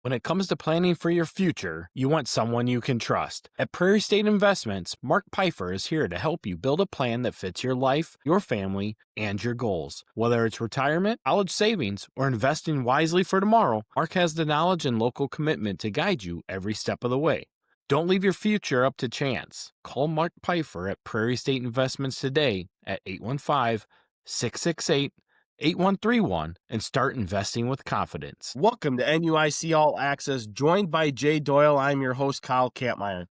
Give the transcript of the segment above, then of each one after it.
When it comes to planning for your future, you want someone you can trust. At Prairie State Investments, Mark Pfeiffer is here to help you build a plan that fits your life, your family, and your goals. Whether it's retirement, college savings, or investing wisely for tomorrow, Mark has the knowledge and local commitment to guide you every step of the way. Don't leave your future up to chance. Call Mark Pfeiffer at Prairie State Investments today at 815-668-8131 and start investing with confidence. Welcome to NUIC All Access, joined by Jay Doyle. I'm your host, Kyle Kampmier.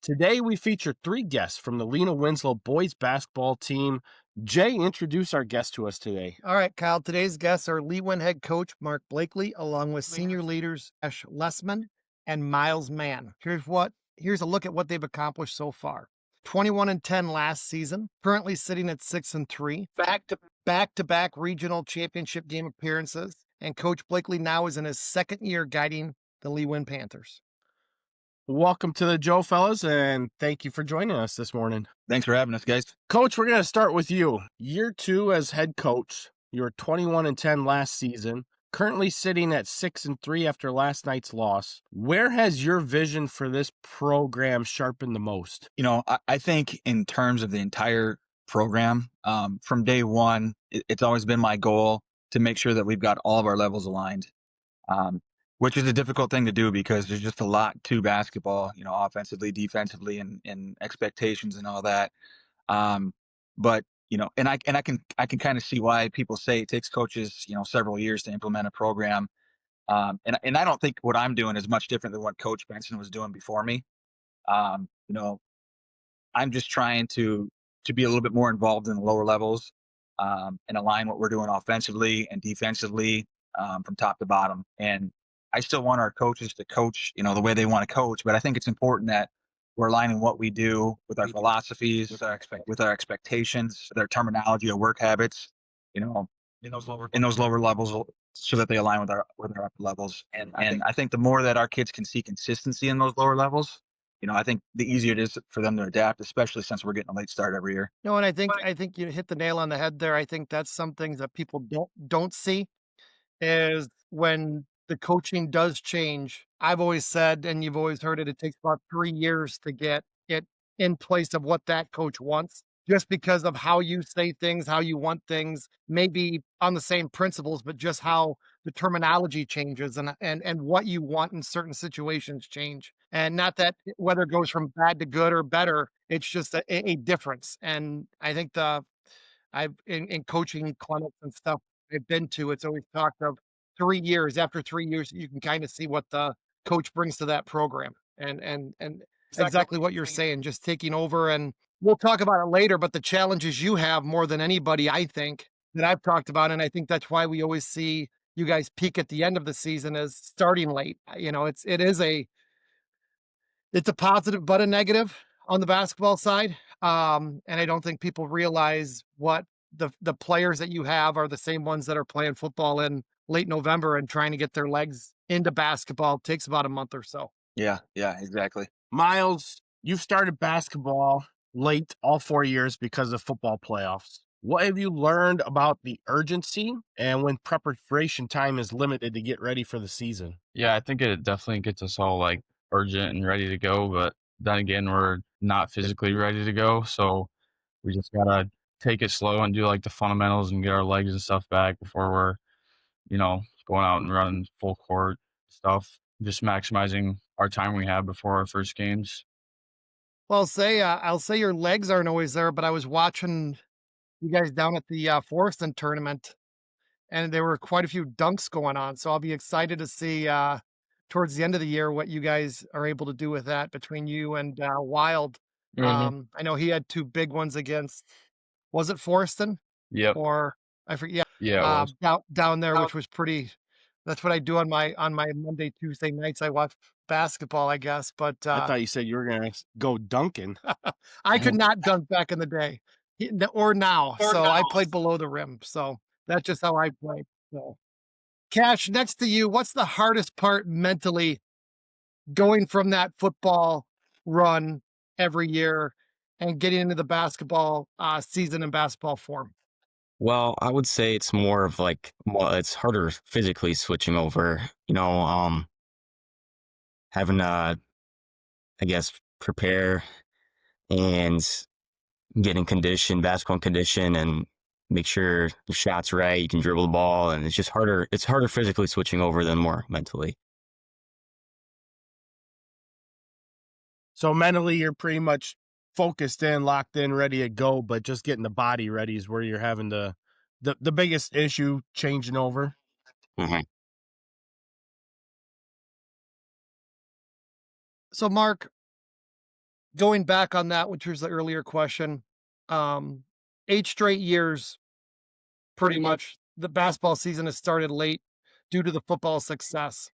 Today we feature 3 guests from the Lena-Winslow boys basketball team. Jay, introduce our guest to us today. All right, Kyle. Today's guests are Leewin head coach Mark Blakely, along with senior leaders Kasch Lessman and Miles Mann. Here's a look at what they've accomplished so far. 21-10 last season, currently sitting at 6-3, back-to-back regional championship game appearances, and Coach Blakely now is in his 2nd year guiding the Leewin Panthers. Welcome to the Joe, fellas, and thank you for joining us this morning. Thanks for having us, guys. Coach, we're going to start with you. Year 2 as head coach. You were 21-10 last season, currently sitting at 6-3 after last night's loss. Where has your vision for this program sharpened the most? You know, I think in terms of the entire program, from day one, it's always been my goal to make sure that we've got all of our levels aligned, which is a difficult thing to do because there's just a lot to basketball, you know, offensively, defensively, and expectations and all that. But you know, and I can kind of see why people say it takes coaches, you know, several years to implement a program. And I don't think what I'm doing is much different than what Coach Benson was doing before me. You know, I'm just trying to be a little bit more involved in the lower levels, and align what we're doing offensively and defensively, from top to bottom. And I still want our coaches to coach, you know, the way they want to coach, but I think it's important that we're aligning what we do with our philosophies, with our expectations, with our terminology, our work habits, you know, in those lower levels, so that they align with our upper levels. And I think the more that our kids can see consistency in those lower levels, you know, I think the easier it is for them to adapt, especially since we're getting a late start every year. No, and I think you hit the nail on the head there. I think that's some things that people don't see is when the coaching does change. I've always said, and you've always heard it, it takes about 3 years to get it in place of what that coach wants, just because of how you say things, how you want things, maybe on the same principles, but just how the terminology changes and what you want in certain situations change. And not that whether it goes from bad to good or better, it's just a difference. And I think in coaching clinics and stuff I've been to, it's always talked of 3 years. After 3 years, you can kind of see what the coach brings to that program. And exactly what you're saying, just taking over. And we'll talk about it later, but the challenges you have more than anybody, I think, that I've talked about. And I think that's why we always see you guys peak at the end of the season as starting late. You know, it's a positive, but a negative on the basketball side. And I don't think people realize what the players that you have are the same ones that are playing football in late November and trying to get their legs into basketball. It takes about a month or so. Yeah, exactly. Miles, you've started basketball late all 4 years because of football playoffs. What have you learned about the urgency and when preparation time is limited to get ready for the season? Yeah, I think it definitely gets us all like urgent and ready to go, but then again, we're not physically ready to go. So we just gotta take it slow and do like the fundamentals and get our legs and stuff back before we're, you know, going out and running full court stuff, just maximizing our time we have before our first games. Well, I'll say your legs aren't always there, but I was watching you guys down at the Forreston tournament, and there were quite a few dunks going on. So I'll be excited to see towards the end of the year what you guys are able to do with that between you and Wild. I know he had 2 big ones against, was it Forreston? Yep. Or I forget. Yeah. It was. Down there, which was pretty. That's what I do on my Monday, Tuesday nights. I watch basketball, I guess. But I thought you said you were going to go dunking. I could not dunk back in the day, or now. I played below the rim. So that's just how I played. So, Kasch, next to you, what's the hardest part mentally going from that football run every year and getting into the basketball season and basketball form? Well, I would say it's more of like, well, it's harder physically switching over. having to, I guess, prepare and get in condition, basketball condition, and make sure the shot's right. You can dribble the ball, and it's just harder. It's harder physically switching over than more mentally. So mentally, you're pretty much focused in, locked in, ready to go, but just getting the body ready is where you're having the biggest issue changing over. Mm-hmm. So, Mark, going back on that, which was the earlier question, 8 straight years, pretty much, the basketball season has started late due to the football success.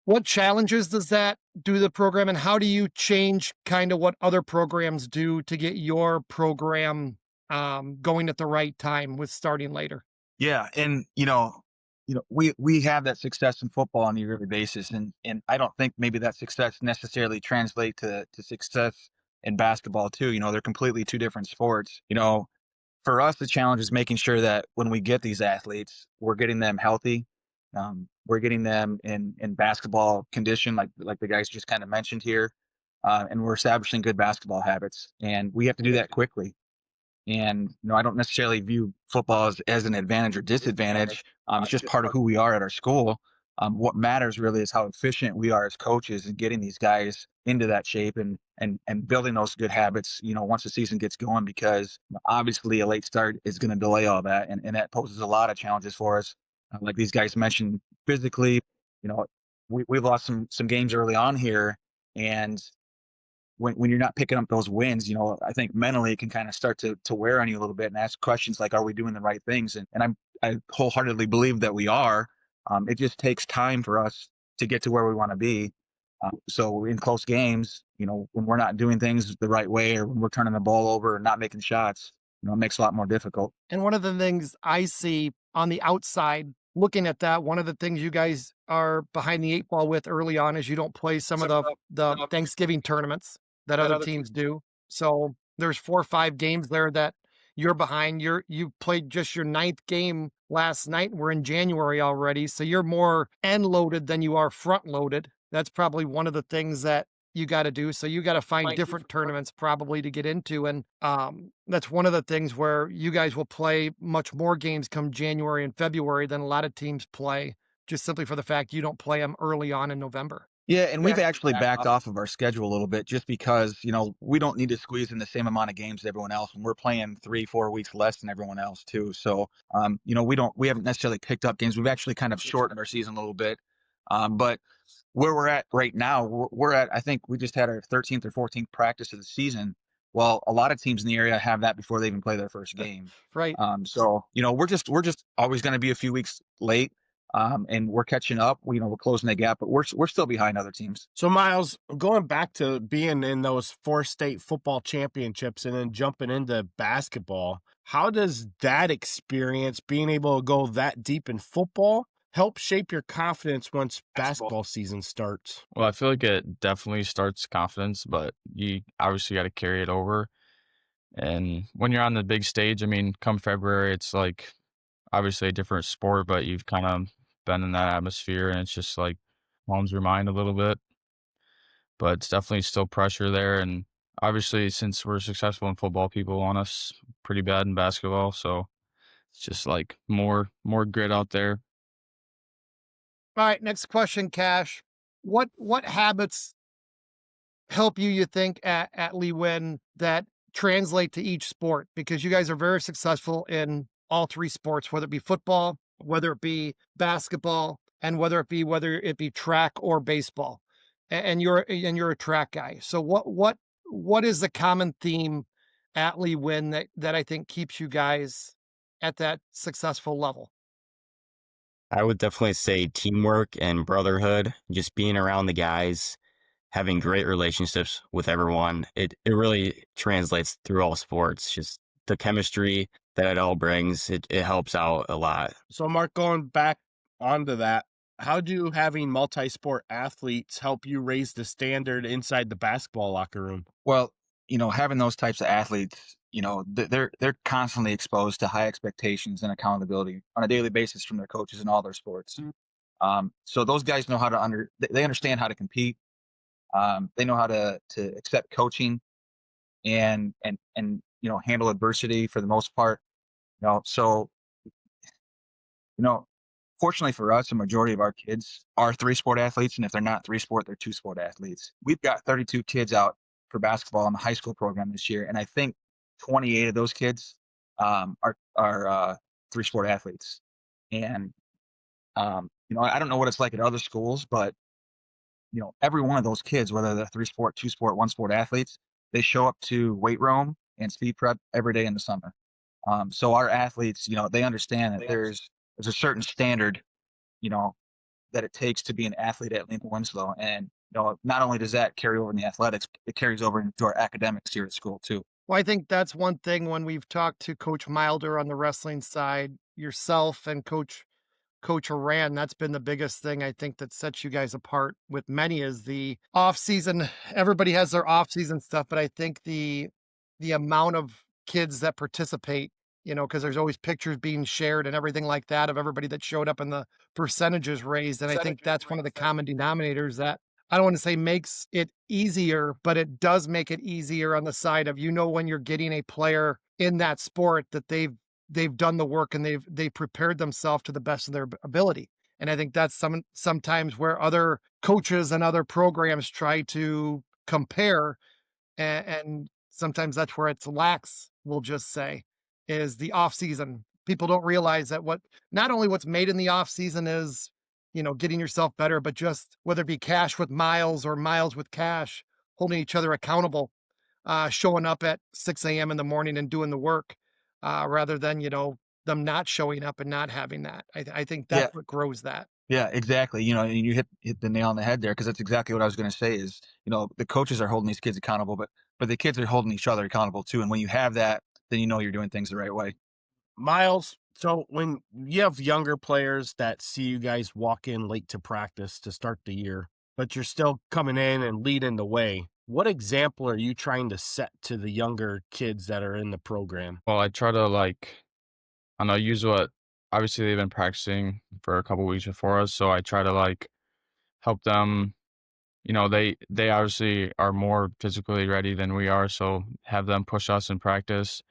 What challenges does that do to the program, and how do you change kind of what other programs do to get your program going at the right time with starting later? Yeah, and we have that success in football on a yearly basis, and I don't think maybe that success necessarily translate to success in basketball too. They're completely two different sports. For us, the challenge is making sure that when we get these athletes, we're getting them healthy. We're getting them in basketball condition, like the guys just kind of mentioned here, and we're establishing good basketball habits. And we have to do that quickly. And I don't necessarily view football as an advantage or disadvantage. It's just part of who we are at our school. What matters really is how efficient we are as coaches in getting these guys into that shape and building those good habits, once the season gets going, because obviously a late start is going to delay all that. And that poses a lot of challenges for us. Like these guys mentioned, physically, we've lost some games early on here. And when you're not picking up those wins, I think mentally it can kind of start to wear on you a little bit and ask questions like, are we doing the right things? And I wholeheartedly believe that we are. It just takes time for us to get to where we want to be. So in close games, when we're not doing things the right way, or when we're turning the ball over and not making shots, it makes it a lot more difficult. And one of the things I see on the outside looking at that, one of the things you guys are behind the 8 ball with early on is you don't play some of the Thanksgiving tournaments that other teams do. So there's 4 or 5 games there that you're behind. You played just your 9th game last night. We're in January already. So you're more end loaded than you are front loaded. That's probably one of the things that you got to do. So you got to find different tournaments probably to get into. And that's one of the things where you guys will play much more games come January and February than a lot of teams play, just simply for the fact you don't play them early on in November. Yeah, and we've actually backed off of our schedule a little bit just because, we don't need to squeeze in the same amount of games as everyone else, and we're playing 3-4 weeks less than everyone else too. So, we haven't necessarily picked up games. We've actually kind of shortened our season a little bit. But where we're at right now, we're at, I think we just had our 13th or 14th practice of the season. Well, a lot of teams in the area have that before they even play their first game. Right. So, we're just always going to be a few weeks late. And we're catching up. We're closing the gap, but we're still behind other teams. So Miles, going back to being in those 4 state football championships and then jumping into basketball, how does that experience, being able to go that deep in football, help shape your confidence once basketball season starts? Well, I feel like it definitely starts confidence, but you obviously got to carry it over. And when you're on the big stage, I mean, come February, it's like obviously a different sport, but you've kind of been in that atmosphere, and it's just like calms your mind a little bit. But it's definitely still pressure there. And obviously, since we're successful in football, people want us pretty bad in basketball. So it's just like more grit out there. All right, next question, Kasch. What habits help you think, at Lee-Win that translate to each sport? Because you guys are very successful in all 3 sports, whether it be football, whether it be basketball, and whether it be track or baseball. And you're a track guy. So what is the common theme at Lee-Win that I think keeps you guys at that successful level? I would definitely say teamwork and brotherhood, just being around the guys, having great relationships with everyone. It really translates through all sports. Just the chemistry that it all brings, it helps out a lot. So Mark, going back onto that, how do having multi-sport athletes help you raise the standard inside the basketball locker room? Well, having those types of athletes, they're constantly exposed to high expectations and accountability on a daily basis from their coaches in all their sports. So those guys know how to they understand how to compete. They know how to accept coaching and handle adversity for the most part. So fortunately for us, a majority of our kids are 3-sport athletes, and if they're not 3-sport, they're 2-sport athletes. We've got 32 kids out for basketball in the high school program this year, and I think 28 of those kids are 3-sport athletes. And I don't know what it's like at other schools, but every one of those kids, whether they're 3-sport, 2-sport, 1-sport athletes, they show up to weight room and speed prep every day in the summer. So our athletes, they understand that there's a certain standard, that it takes to be an athlete at Lena-Winslow. And, not only does that carry over in the athletics, it carries over into our academics here at school too. Well, I think that's one thing when we've talked to Coach Milder on the wrestling side, yourself and Coach Horan, that's been the biggest thing I think that sets you guys apart with many is the off season. Everybody has their off season stuff, but I think the amount of kids that participate, because there's always pictures being shared and everything like that of everybody that showed up and the percentages raised. And I think that's one of the common denominators that I don't want to say makes it easier, but it does make it easier on the side of, when you're getting a player in that sport that they've done the work and they've prepared themselves to the best of their ability. And I think that's sometimes where other coaches and other programs try to compare, and sometimes that's where it's lax, we'll just say, is the off season. People don't realize that not only what's made in the off season is, getting yourself better, but just whether it be Kasch with Miles or Miles with Kasch, holding each other accountable, showing up at 6 a.m. in the morning and doing the work, rather than, them not showing up and not having that. I think that's what grows that. Yeah, exactly. And you hit the nail on the head there, because that's exactly what I was going to say is, the coaches are holding these kids accountable, but the kids are holding each other accountable too. And when you have that, then you're doing things the right way. Miles, so when you have younger players that see you guys walk in late to practice to start the year, but you're still coming in and leading the way, what example are you trying to set to the younger kids that are in the program? Well, I try to use what obviously they've been practicing for a couple weeks before us, so I try to help them. They obviously are more physically ready than we are, so have them push us in practice,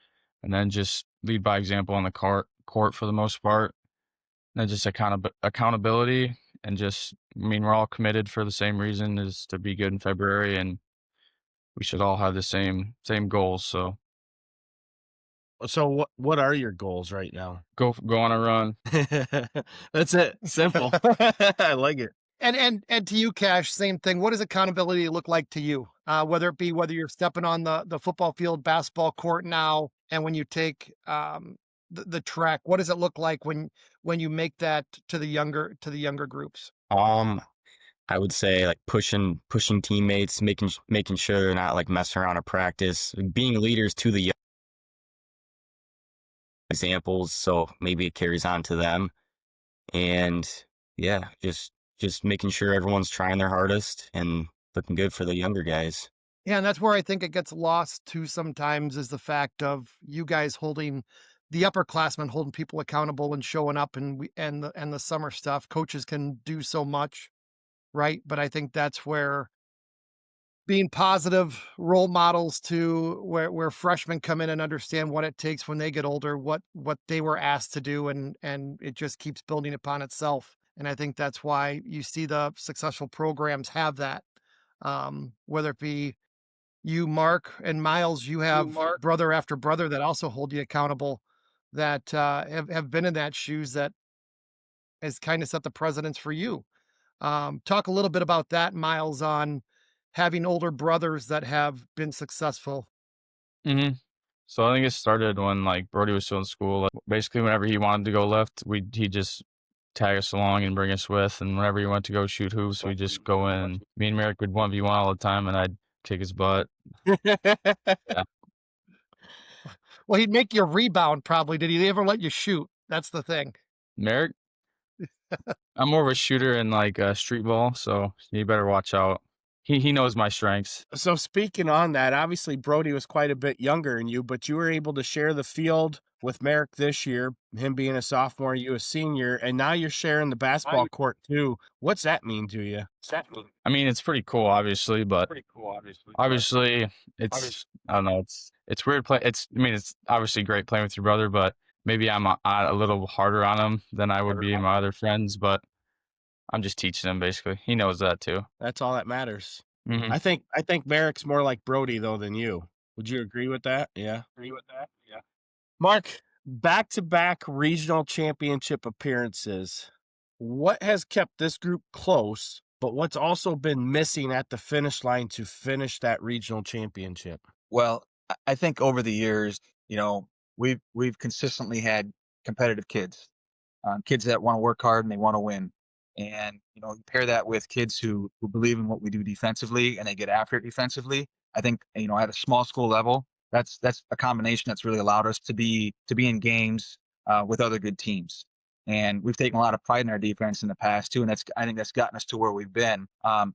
and then just lead by example on the court for the most part. And then just accountability, and we're all committed for the same reason, is to be good in February, and we should all have the same goals. So what are your goals right now? Go on a run. That's it. Simple. I like it. And to you, Kasch, same thing. What does accountability look like to you? Whether you're stepping on the football field, basketball court now, and when you take the track, what does it look like when you make that to the younger groups? I would say pushing teammates, making sure they're not messing around at practice, being leaders to the young examples, so maybe it carries on to them. And yeah, just making sure everyone's trying their hardest and looking good for the younger guys. Yeah, and that's where I think it gets lost too sometimes, is the fact of you guys holding the upperclassmen, holding people accountable and showing up, and the summer stuff. Coaches can do so much, right? But I think that's where being positive role models to where freshmen come in and understand what it takes when they get older, what they were asked to do, and it just keeps building upon itself. And I think that's why you see the successful programs have that. Whether it be you, Mark, and Miles, you have brother after brother that also hold you accountable, that have been in that shoes, that has kind of set the precedence for you. Talk a little bit about that, Miles, on having older brothers that have been successful. Mm-hmm. So I think it started when Brody was still in school. Basically, whenever he wanted to go left, he'd just tag us along and bring us with. And whenever he went to go shoot hoops, we'd just go in. Me and Merrick would 1v1 all the time, and I'd kick his butt. Yeah. Well, he'd make you rebound probably. Did he ever let you shoot? That's the thing. Merrick? I'm more of a shooter in street ball, so you better watch out. he knows my strengths. So speaking on that, obviously Brody was quite a bit younger than you, but you were able to share the field with Merrick this year, him being a sophomore, you a senior, and now you're sharing the basketball court too. What's that mean to you? I mean, it's pretty cool, obviously, but obviously it's I don't know, it's weird play. It's obviously great playing with your brother, but maybe I'm a little harder on him than I would be my other friends, but I'm just teaching him basically. He knows that too. That's all that matters. Mhm. I think Merrick's more like Brody though than you. Would you agree with that? Yeah. Mark, back-to-back regional championship appearances. What has kept this group close, but what's also been missing at the finish line to finish that regional championship? Well, I think over the years, we've consistently had competitive kids, kids that want to work hard and they want to win. And you pair that with kids who believe in what we do defensively and they get after it defensively. I think at a small school level, that's a combination that's really allowed us to be in games with other good teams. And we've taken a lot of pride in our defense in the past too, and I think that's gotten us to where we've been.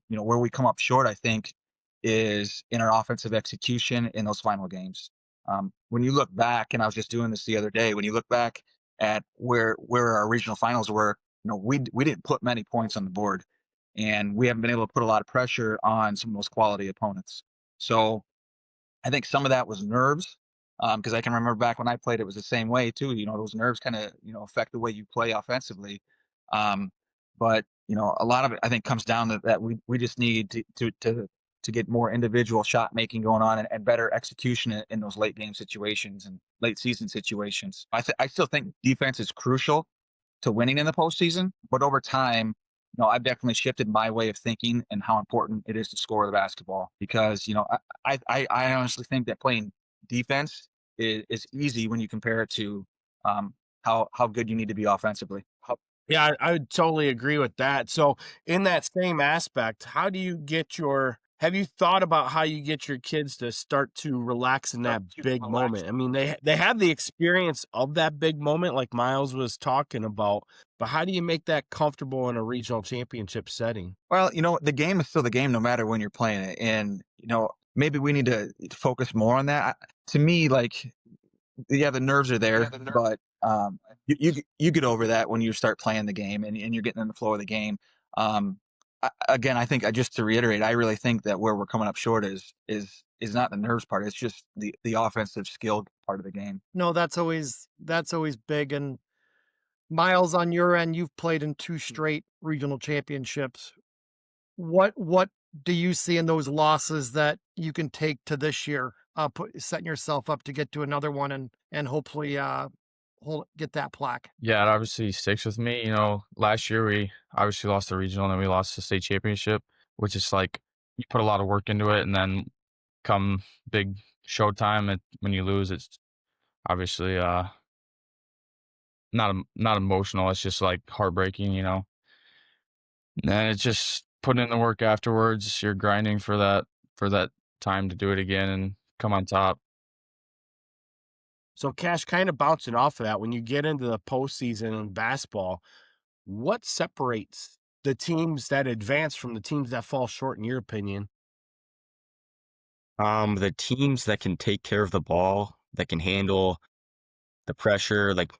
Where we come up short, I think, is in our offensive execution in those final games. When you look back, and I was just doing this the other day, when you look back at where our regional finals were, we didn't put many points on the board, and we haven't been able to put a lot of pressure on some of those quality opponents. So I think some of that was nerves, because I can remember back when I played, it was the same way too. Those nerves kind of affect the way you play offensively. Um, but a lot of it I think comes down to that we just need to get more individual shot making going on and better execution in those late game situations and late season situations. I still think defense is crucial to winning in the postseason, but over time, I've definitely shifted my way of thinking and how important it is to score the basketball because, I honestly think that playing defense is easy when you compare it to how good you need to be offensively. Yeah, I would totally agree with that. So, in that same aspect, have you thought about how you get your kids to start to relax in that big moment? I mean, they have the experience of that big moment like Miles was talking about, but how do you make that comfortable in a regional championship setting? Well, the game is still the game no matter when you're playing it. And, maybe we need to focus more on that. To me, like, yeah, the nerves are there, but you get over that when you start playing the game and you're getting in the flow of the game. Again, I think just to reiterate, I really think that where we're coming up short is not the nerves part. It's just the offensive skill part of the game. No, that's always big. And Miles, on your end, you've played in 2 straight regional championships. What do you see in those losses that you can take to this year, setting yourself up to get to another one and hopefully get that plaque? Yeah, it obviously sticks with me. Last year we obviously lost the regional and then we lost the state championship, which is like you put a lot of work into it and then come big showtime when you lose, it's obviously not emotional. It's just like heartbreaking. And it's just putting in the work afterwards. You're grinding for that time to do it again and come on top. So, Cash, kind of bouncing off of that, when you get into the postseason in basketball, what separates the teams that advance from the teams that fall short, in your opinion? The teams that can take care of the ball, that can handle the pressure, like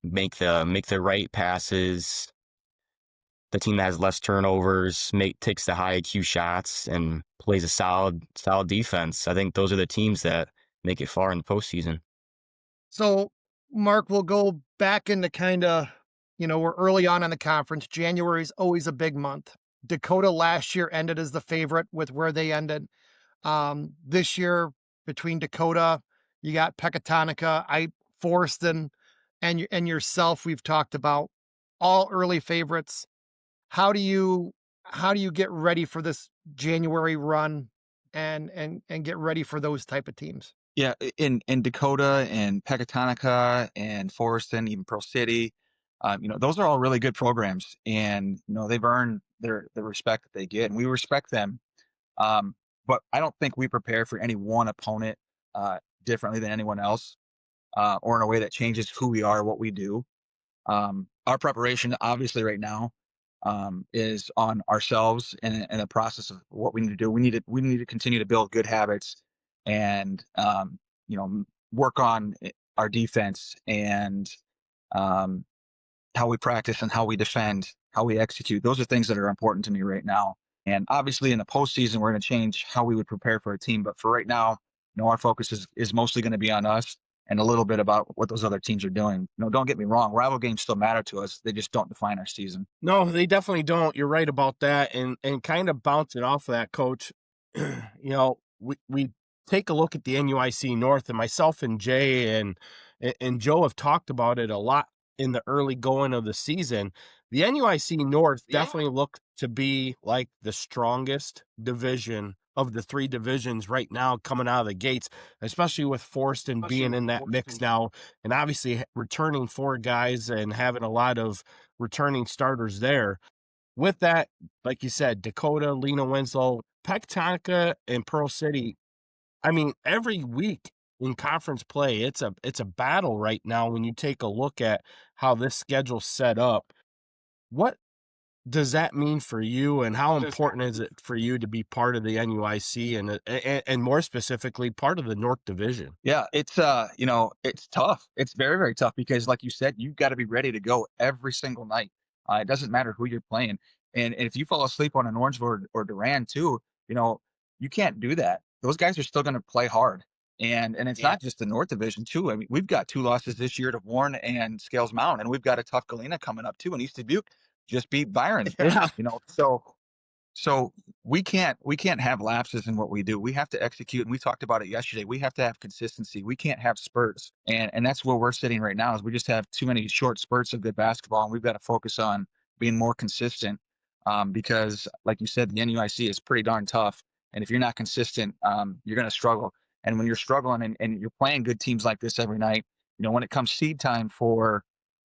make the right passes, the team that has less turnovers, takes the high IQ shots and plays a solid defense. I think those are the teams that make it far in the postseason. So, Mark, we'll go back into kind of, we're early on in the conference. January is always a big month. Dakota last year ended as the favorite with where they ended. This year, between Dakota, you got Pecatonica, Forston, and yourself. We've talked about all early favorites. How do you get ready for this January run and get ready for those type of teams? Yeah, in Dakota and Pecatonica and Forreston, even Pearl City, those are all really good programs, and they've earned the respect that they get, and we respect them. But I don't think we prepare for any one opponent differently than anyone else, or in a way that changes who we are, what we do. Our preparation, obviously, right now, is on ourselves and the process of what we need to do. We need to continue to build good habits and work on our defense and how we practice and how we defend, how we execute. Those are things that are important to me right now. And obviously in the postseason, we're going to change how we would prepare for a team. But for right now, our focus is mostly going to be on us and a little bit about what those other teams are doing. Don't get me wrong. Rival games still matter to us. They just don't define our season. No, they definitely don't. You're right about that. And kind of bouncing off of that, Coach, we take a look at the NUIC North, and myself and Jay and Joe have talked about it a lot in the early going of the season. The NUIC North definitely looked to be like the strongest division of the three divisions right now coming out of the gates, especially with Forston being in that mix now, and obviously returning 4 guys and having a lot of returning starters there. With that, like you said, Dakota, Lena-Winslow, Pectonica, and Pearl City, I mean, every week in conference play, it's a battle right now when you take a look at how this schedule's set up. What does that mean for you, and how important is it for you to be part of the NUIC and more specifically part of the North Division? Yeah, it's it's tough. It's very, very tough because, like you said, you've got to be ready to go every single night. It doesn't matter who you're playing, and if you fall asleep on an Orangeville or Durand too, you can't do that. Those guys are still going to play hard, and it's not just the North Division too. I mean, we've got 2 losses this year to Warren and Scales Mountain, and we've got a tough Galena coming up too, and East Dubuque just beat Byron. Yeah. So we can't have lapses in what we do. We have to execute, and we talked about it yesterday. We have to have consistency. We can't have spurts, and that's where we're sitting right now. Is we just have too many short spurts of good basketball, and we've got to focus on being more consistent. Because, like you said, the NUIC is pretty darn tough, and if you're not consistent, you're going to struggle. And when you're struggling and you're playing good teams like this every night, when it comes seed time for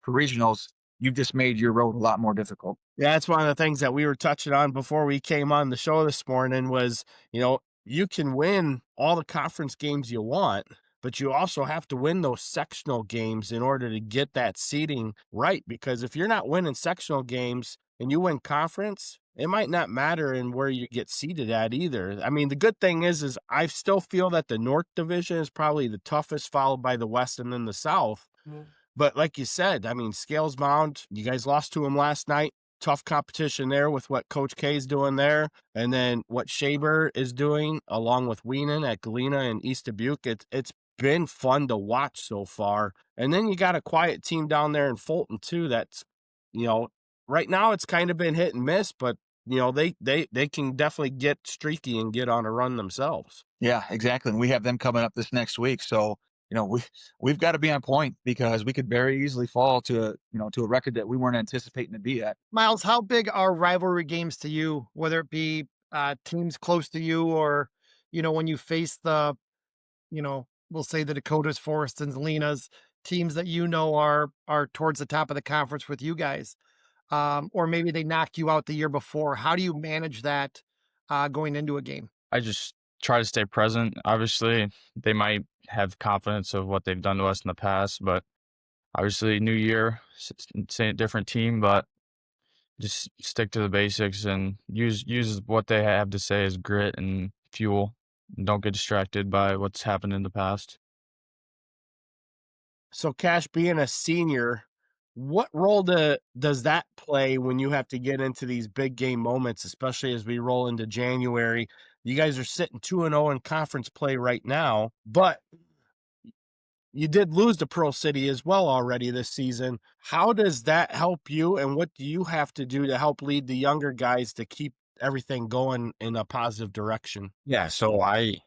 regionals, you've just made your road a lot more difficult. Yeah, that's one of the things that we were touching on before we came on the show this morning was, you can win all the conference games you want, but you also have to win those sectional games in order to get that seeding right. Because if you're not winning sectional games and you win conference, it might not matter in where you get seated at either. I mean, the good thing is I still feel that the North Division is probably the toughest, followed by the West and then the South. Mm-hmm. But like you said, I mean, Scales Mound, you guys lost to him last night. Tough competition there with what Coach K is doing there. And then what Shaber is doing along with Weenan at Galena and East Dubuque. It's been fun to watch so far. And then you got a quiet team down there in Fulton too. That's, right now it's kind of been hit and miss, but they can definitely get streaky and get on a run themselves. Yeah, exactly. And we have them coming up this next week. So, we've got to be on point because we could very easily fall to a record that we weren't anticipating to be at. Miles, how big are rivalry games to you, whether it be teams close to you or, when you face the, we'll say the Dakotas, Forestons, Lenas, teams that are towards the top of the conference with you guys, or maybe they knocked you out the year before. How do you manage that going into a game? I just try to stay present. Obviously, they might have confidence of what they've done to us in the past, but obviously new year, say a different team, but just stick to the basics and use what they have to say as grit and fuel. And don't get distracted by what's happened in the past. So Kasch, being a senior, what role does that play when you have to get into these big game moments, especially as we roll into January? You guys are sitting 2-0 in conference play right now, but you did lose to Pearl City as well already this season. How does that help you, and what do you have to do to help lead the younger guys to keep everything going in a positive direction? Yeah, so I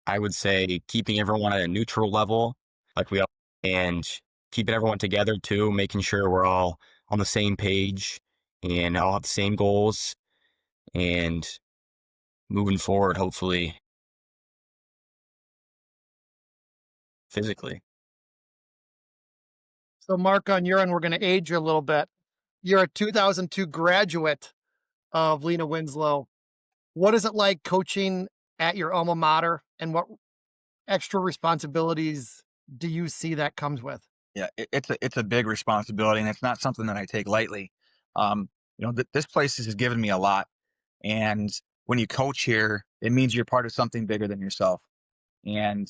would say keeping everyone at a neutral level, like we all, and keeping everyone together too, making sure we're all on the same page and all have the same goals, and moving forward, hopefully, physically. So, Mark, on your end, we're going to age you a little bit. You're a 2002 graduate of Lena-Winslow. What is it like coaching at your alma mater, and what extra responsibilities do you see that comes with? Yeah, it's a big responsibility, and it's not something that I take lightly. this place has given me a lot. And when you coach here, it means you're part of something bigger than yourself. And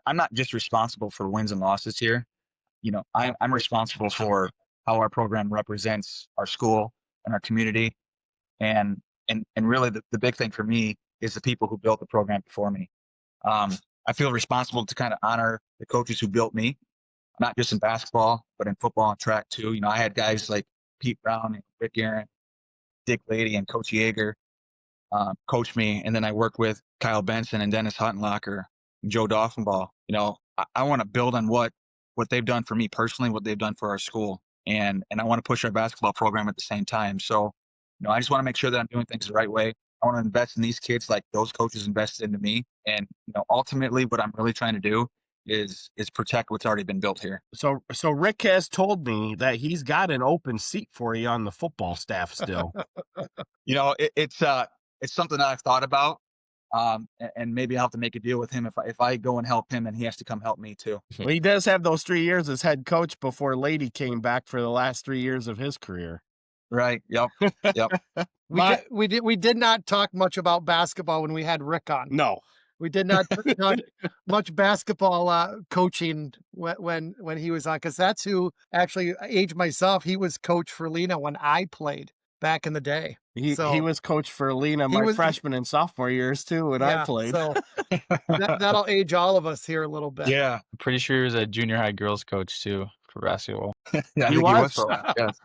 I'm not just responsible for wins and losses here. I'm responsible for how our program represents our school and our community. And really the big thing for me is the people who built the program before me. I feel responsible to kind of honor the coaches who built me, not just in basketball, but in football and track too. I had guys like Pete Brown and Rick Aaron, Dick Lady, and Coach Yeager coach me. And then I work with Kyle Benson and Dennis Huttenlocker, and Joe Doffenball. I want to build on what they've done for me personally, what they've done for our school. And I want to push our basketball program at the same time. So, I just want to make sure that I'm doing things the right way. I want to invest in these kids like those coaches invested into me. And, ultimately what I'm really trying to do is protect what's already been built here. So Rick has told me that he's got an open seat for you on the football staff still. It's something that I've thought about. And maybe I'll have to make a deal with him if I go and help him, and he has to come help me too. Well, he does have those 3 years as head coach before Lady came back for the last 3 years of his career. Right. Yep. We did not talk much about basketball when we had Rick on. No, we did not talk much basketball coaching when he was on, because that's who actually aged myself. He was coach for Lena when I played back in the day. He was coach for Lena my freshman and sophomore years too when I played. So that'll age all of us here a little bit. Yeah. I'm pretty sure he was a junior high girls coach too for basketball. Yeah, he was for that. Yes.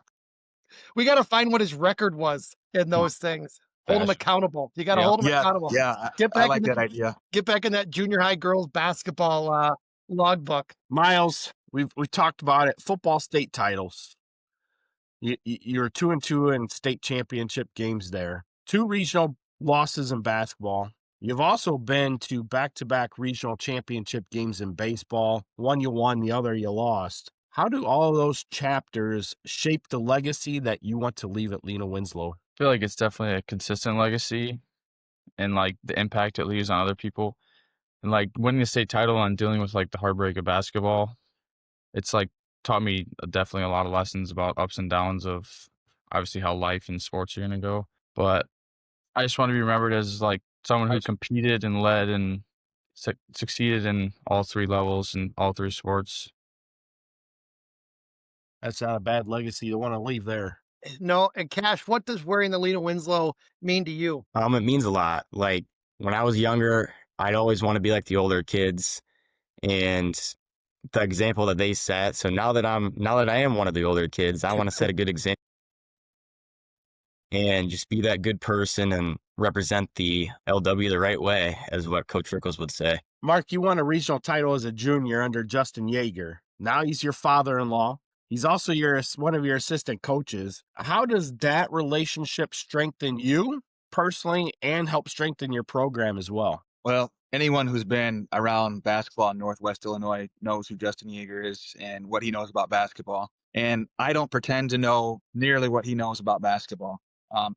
We got to find what his record was in those things. Hold him accountable. You got to hold him accountable. Yeah, I like that idea. Get back in that junior high girls basketball logbook. Miles, we talked about it. Football state titles. You're 2-2 in state championship games there. 2 regional losses in basketball. You've also been to back-to-back regional championship games in baseball. One you won, the other you lost. How do all of those chapters shape the legacy that you want to leave at Lena-Winslow? I feel like it's definitely a consistent legacy, and like the impact it leaves on other people. And like winning the state title and dealing with like the heartbreak of basketball, it's like taught me definitely a lot of lessons about ups and downs of obviously how life and sports are going to go. But I just want to be remembered as like someone who competed and led and succeeded in all 3 levels and all 3 sports. That's not a bad legacy to want to leave there. No, and Kasch, what does wearing the Lena-Winslow mean to you? It means a lot. Like when I was younger, I'd always want to be like the older kids and the example that they set. So now that I am one of the older kids, I want to set a good example and just be that good person and represent the LW the right way, as what Coach Rickles would say. Mark, you won a regional title as a junior under Justin Yeager. Now he's your father-in-law. He's also one of your assistant coaches. How does that relationship strengthen you personally and help strengthen your program as well? Well, anyone who's been around basketball in Northwest Illinois knows who Justin Yeager is and what he knows about basketball. And I don't pretend to know nearly what he knows about basketball.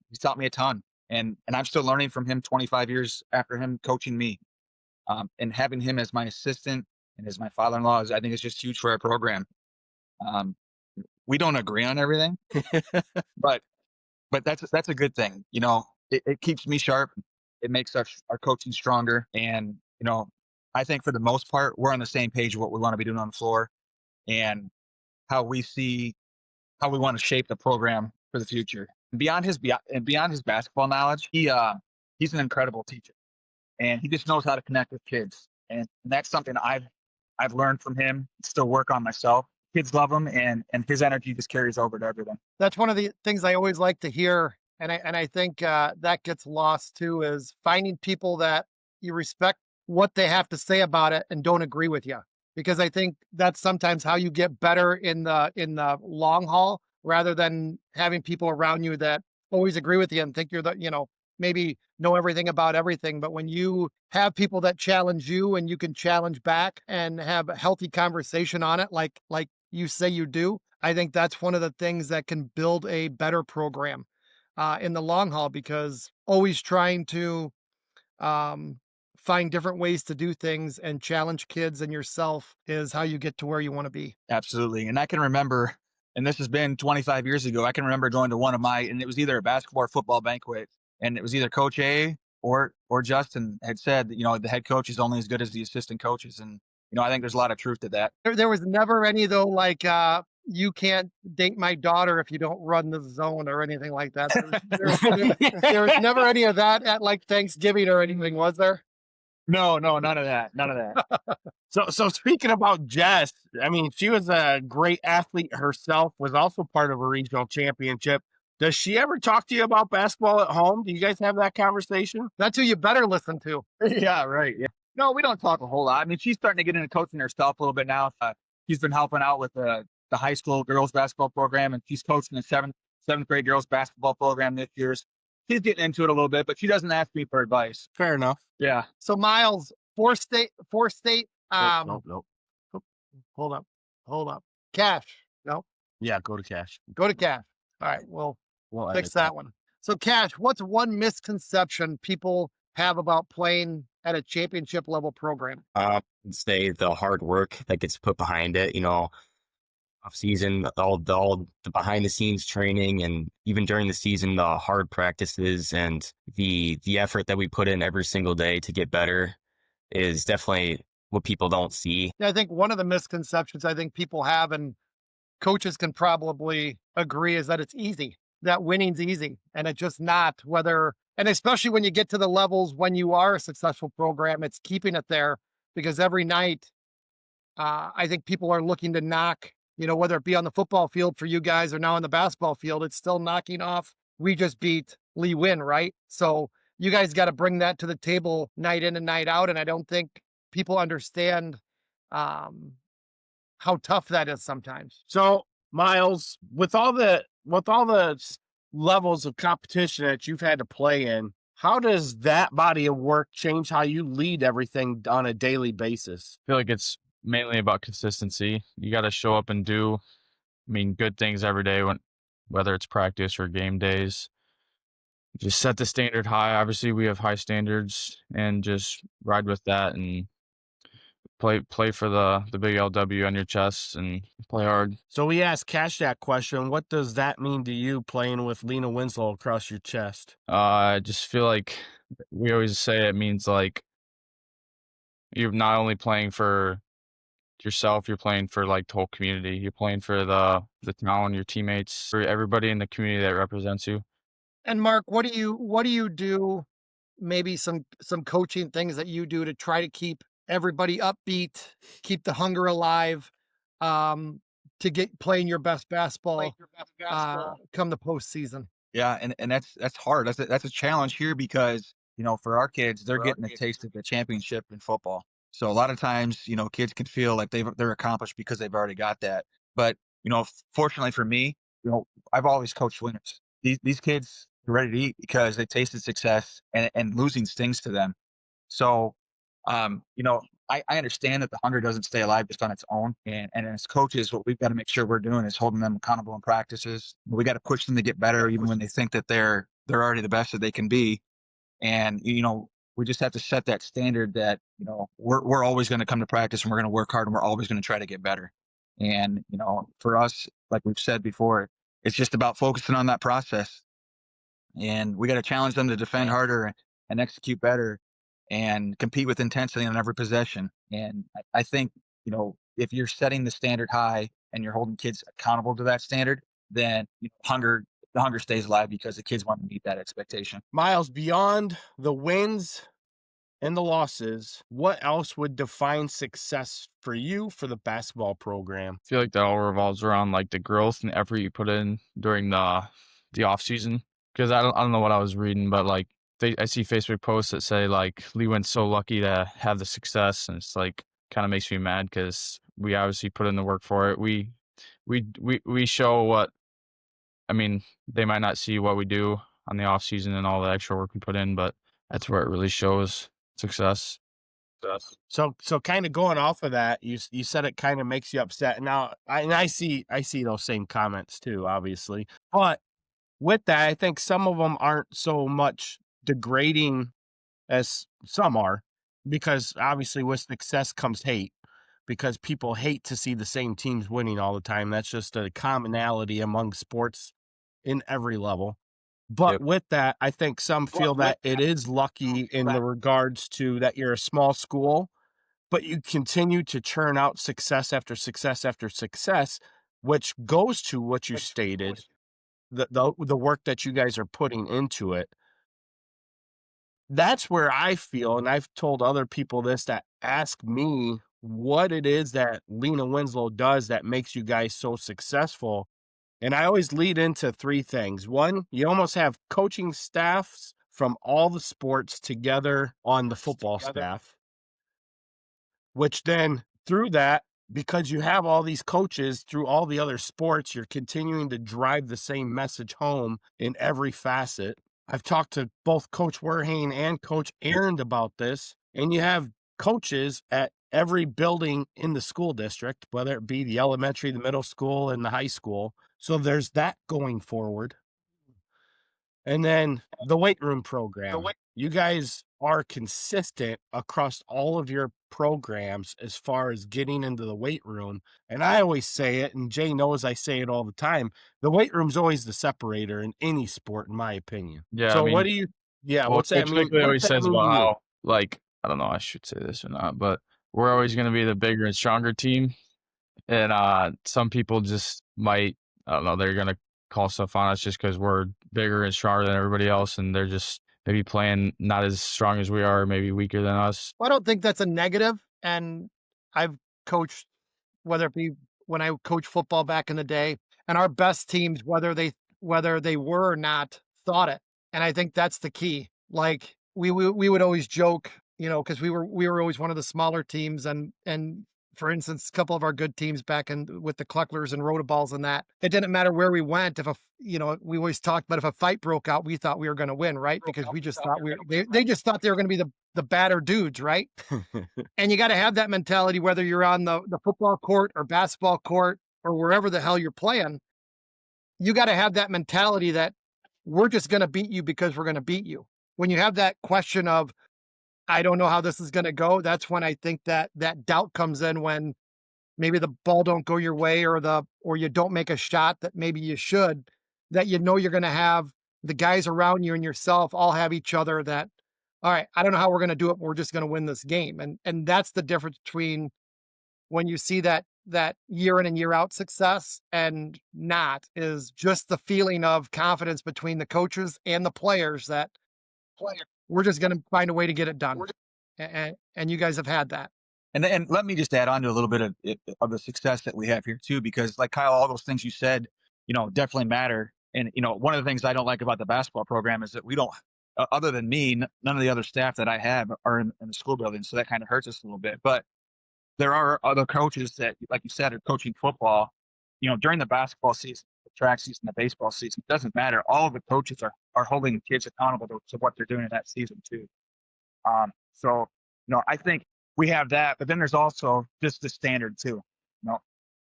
He's taught me a ton, and I'm still learning from him 25 years after him coaching me. And having him as my assistant and as my father-in-law I think is just huge for our program. We don't agree on everything, but that's a good thing. It keeps me sharp. It makes our coaching stronger. And, I think for the most part, we're on the same page of what we want to be doing on the floor and how we want to shape the program for the future. And beyond his basketball knowledge, he's an incredible teacher, and he just knows how to connect with kids. And that's something I've learned from him, still work on myself. Kids love him, and his energy just carries over to everything. That's one of the things I always like to hear. And I think that gets lost too, is finding people that you respect what they have to say about it and don't agree with you. Because I think that's sometimes how you get better in the long haul, rather than having people around you that always agree with you and think you're maybe know everything about everything. But when you have people that challenge you and you can challenge back and have a healthy conversation on it, like you say you do, I think that's one of the things that can build a better program in the long haul, because always trying to find different ways to do things and challenge kids and yourself is how you get to where you want to be. Absolutely. And I can remember and this has been 25 years ago. I can remember going to one of and it was either a basketball or football banquet, and it was either Coach A or Justin had said that, the head coach is only as good as the assistant coaches. And, I think there's a lot of truth to that. There was never any, though, like, you can't date my daughter if you don't run the zone or anything like that. There was never any of that at like Thanksgiving or anything, was there? No, none of that. None of that. So speaking about Jess, I mean, she was a great athlete herself, was also part of a regional championship. Does she ever talk to you about basketball at home? Do you guys have that conversation? That's who you better listen to. Yeah, right. Yeah. No, we don't talk a whole lot. I mean, she's starting to get into coaching herself a little bit now. She's been helping out with the high school girls basketball program, and she's coaching the seventh grade girls basketball program this year. She's getting into it a little bit, but she doesn't ask me for advice. Fair enough. Yeah. So Miles, four state. Nope. Hold up. Kasch. No. Yeah, go to Kasch. Go to Kasch. All right, we'll fix edit that one. So Kasch, what's one misconception people have about playing at a championship level program? I'd say the hard work that gets put behind it, off season, all the behind the scenes training, and even during the season, the hard practices and the effort that we put in every single day to get better is definitely what people don't see. Yeah, I think one of the misconceptions I think people have, and coaches can probably agree, is that it's easy, that winning's easy, and it's just not. And especially when you get to the levels when you are a successful program, it's keeping it there, because every night, I think people are looking to knock, whether it be on the football field for you guys or now on the basketball field, it's still knocking off, we just beat Lee Win, right? So you guys got to bring that to the table night in and night out. And I don't think people understand how tough that is sometimes. So Miles, with all the levels of competition that you've had to play in, how does that body of work change how you lead everything on a daily basis? I feel like it's mainly about consistency. You got to show up and do, good things every day, whether it's practice or game days. Just set the standard high. Obviously, we have high standards, and just ride with that and play for the big LW on your chest and play hard. So we asked Kasch that question. What does that mean to you, playing with Lena-Winslow across your chest? I just feel like we always say it means like you're not only playing for yourself, you're playing for like the whole community. You're playing for the town, your teammates, for everybody in the community that represents you. And Mark, what do you do? Maybe some coaching things that you do to try to keep everybody upbeat, keep the hunger alive, to get playing your best basketball, come the postseason. Yeah, and that's hard. That's a challenge here because, for our kids, they're getting a taste of the championship in football. So a lot of times, kids can feel like they're accomplished because they've already got that. But, fortunately for me, I've always coached winners. These kids are ready to eat because they tasted success, and losing stings to them. So, I understand that the hunger doesn't stay alive just on its own. And as coaches, what we've got to make sure we're doing is holding them accountable in practices. We got to push them to get better, even when they think that they're already the best that they can be. And, we just have to set that standard that, we're always going to come to practice, and we're going to work hard, and we're always going to try to get better. And, for us, like we've said before, it's just about focusing on that process. And we got to challenge them to defend harder and execute better and compete with intensity on every possession. And I think, if you're setting the standard high and you're holding kids accountable to that standard, then the hunger stays alive because the kids want to meet that expectation. Miles, beyond the wins and the losses, what else would define success for you for the basketball program? I feel like that all revolves around like the growth and effort you put in during the off season. Because I don't know what I was reading, but like I see Facebook posts that say like Lee Win's so lucky to have the success, and it's like kind of makes me mad because we obviously put in the work for it. We show what, they might not see what we do on the off season and all the extra work we put in, but that's where it really shows success. So kind of going off of that, you said it kind of makes you upset. Now I see those same comments too, obviously, but with that, I think some of them aren't so much degrading as some are, because obviously with success comes hate. because people hate to see the same teams winning all the time. That's just a commonality among sports in every level. But with that, I think some feel that it is lucky in the regards to that you're a small school, but you continue to churn out success after success after success, which goes to what you stated, the work that you guys are putting into it. That's where I feel, and I've told other people this that ask me what it is that Lena-Winslow does that makes you guys so successful. And I always lead into three things. One, you almost have coaching staffs from all the sports together on the football staff, which then through that, because you have all these coaches through all the other sports, you're continuing to drive the same message home in every facet. I've talked to both Coach Werhane and Coach Aaron about this, and you have coaches at every building in the school district, whether it be the elementary, the middle school, and the high school. So there's that going forward. And then the weight room program. You guys are consistent across all of your programs as far as getting into the weight room. And I always say it, and Jay knows I say it all the time. The weight room's always the separator in any sport, in my opinion. Yeah. So I mean, what do you, well, what's that Coach mean? Bickley always What's that says mean to about you? how, like, I don't know, I should say this or not, but we're always going to be the bigger and stronger team. And some people just might, I don't know, they're going to call stuff on us just because we're bigger and stronger than everybody else, and they're just maybe playing not as strong as we are, maybe weaker than us. Well, I don't think that's a negative. And I've coached, whether it be when I coached football back in the day, and our best teams, whether they were or not, thought it. And I think that's the key. Like we would always joke, because we were always one of the smaller teams, and for instance, a couple of our good teams back in with the Clucklers and Rotaballs and that, it didn't matter where we went. If we always talked about if a fight broke out, we thought we were going to win, right? Because we just thought they just thought they were going to be the badder dudes, right? And you got to have that mentality, whether you're on the football court or basketball court or wherever the hell you're playing. You got to have that mentality that we're just going to beat you because we're going to beat you. When you have that question of, I don't know how this is going to go, that's when I think that doubt comes in, when maybe the ball don't go your way, or you don't make a shot that maybe you should, that you're going to have the guys around you and yourself all have each other that, all right, I don't know how we're going to do it, but we're just going to win this game. And that's the difference between when you see that year in and year out success and not, is just the feeling of confidence between the coaches and the players that we're just going to find a way to get it done. And you guys have had that. And let me just add on to a little bit of the success that we have here too, because like Kyle, all those things you said, definitely matter. And, one of the things I don't like about the basketball program is that we don't, other than me, none of the other staff that I have are in the school building. So that kind of hurts us a little bit. But there are other coaches that, like you said, are coaching football, during the basketball season, the track season, the baseball season. It doesn't matter. All of the coaches are holding the kids accountable to what they're doing in that season too. So, I think we have that, but then there's also just the standard too.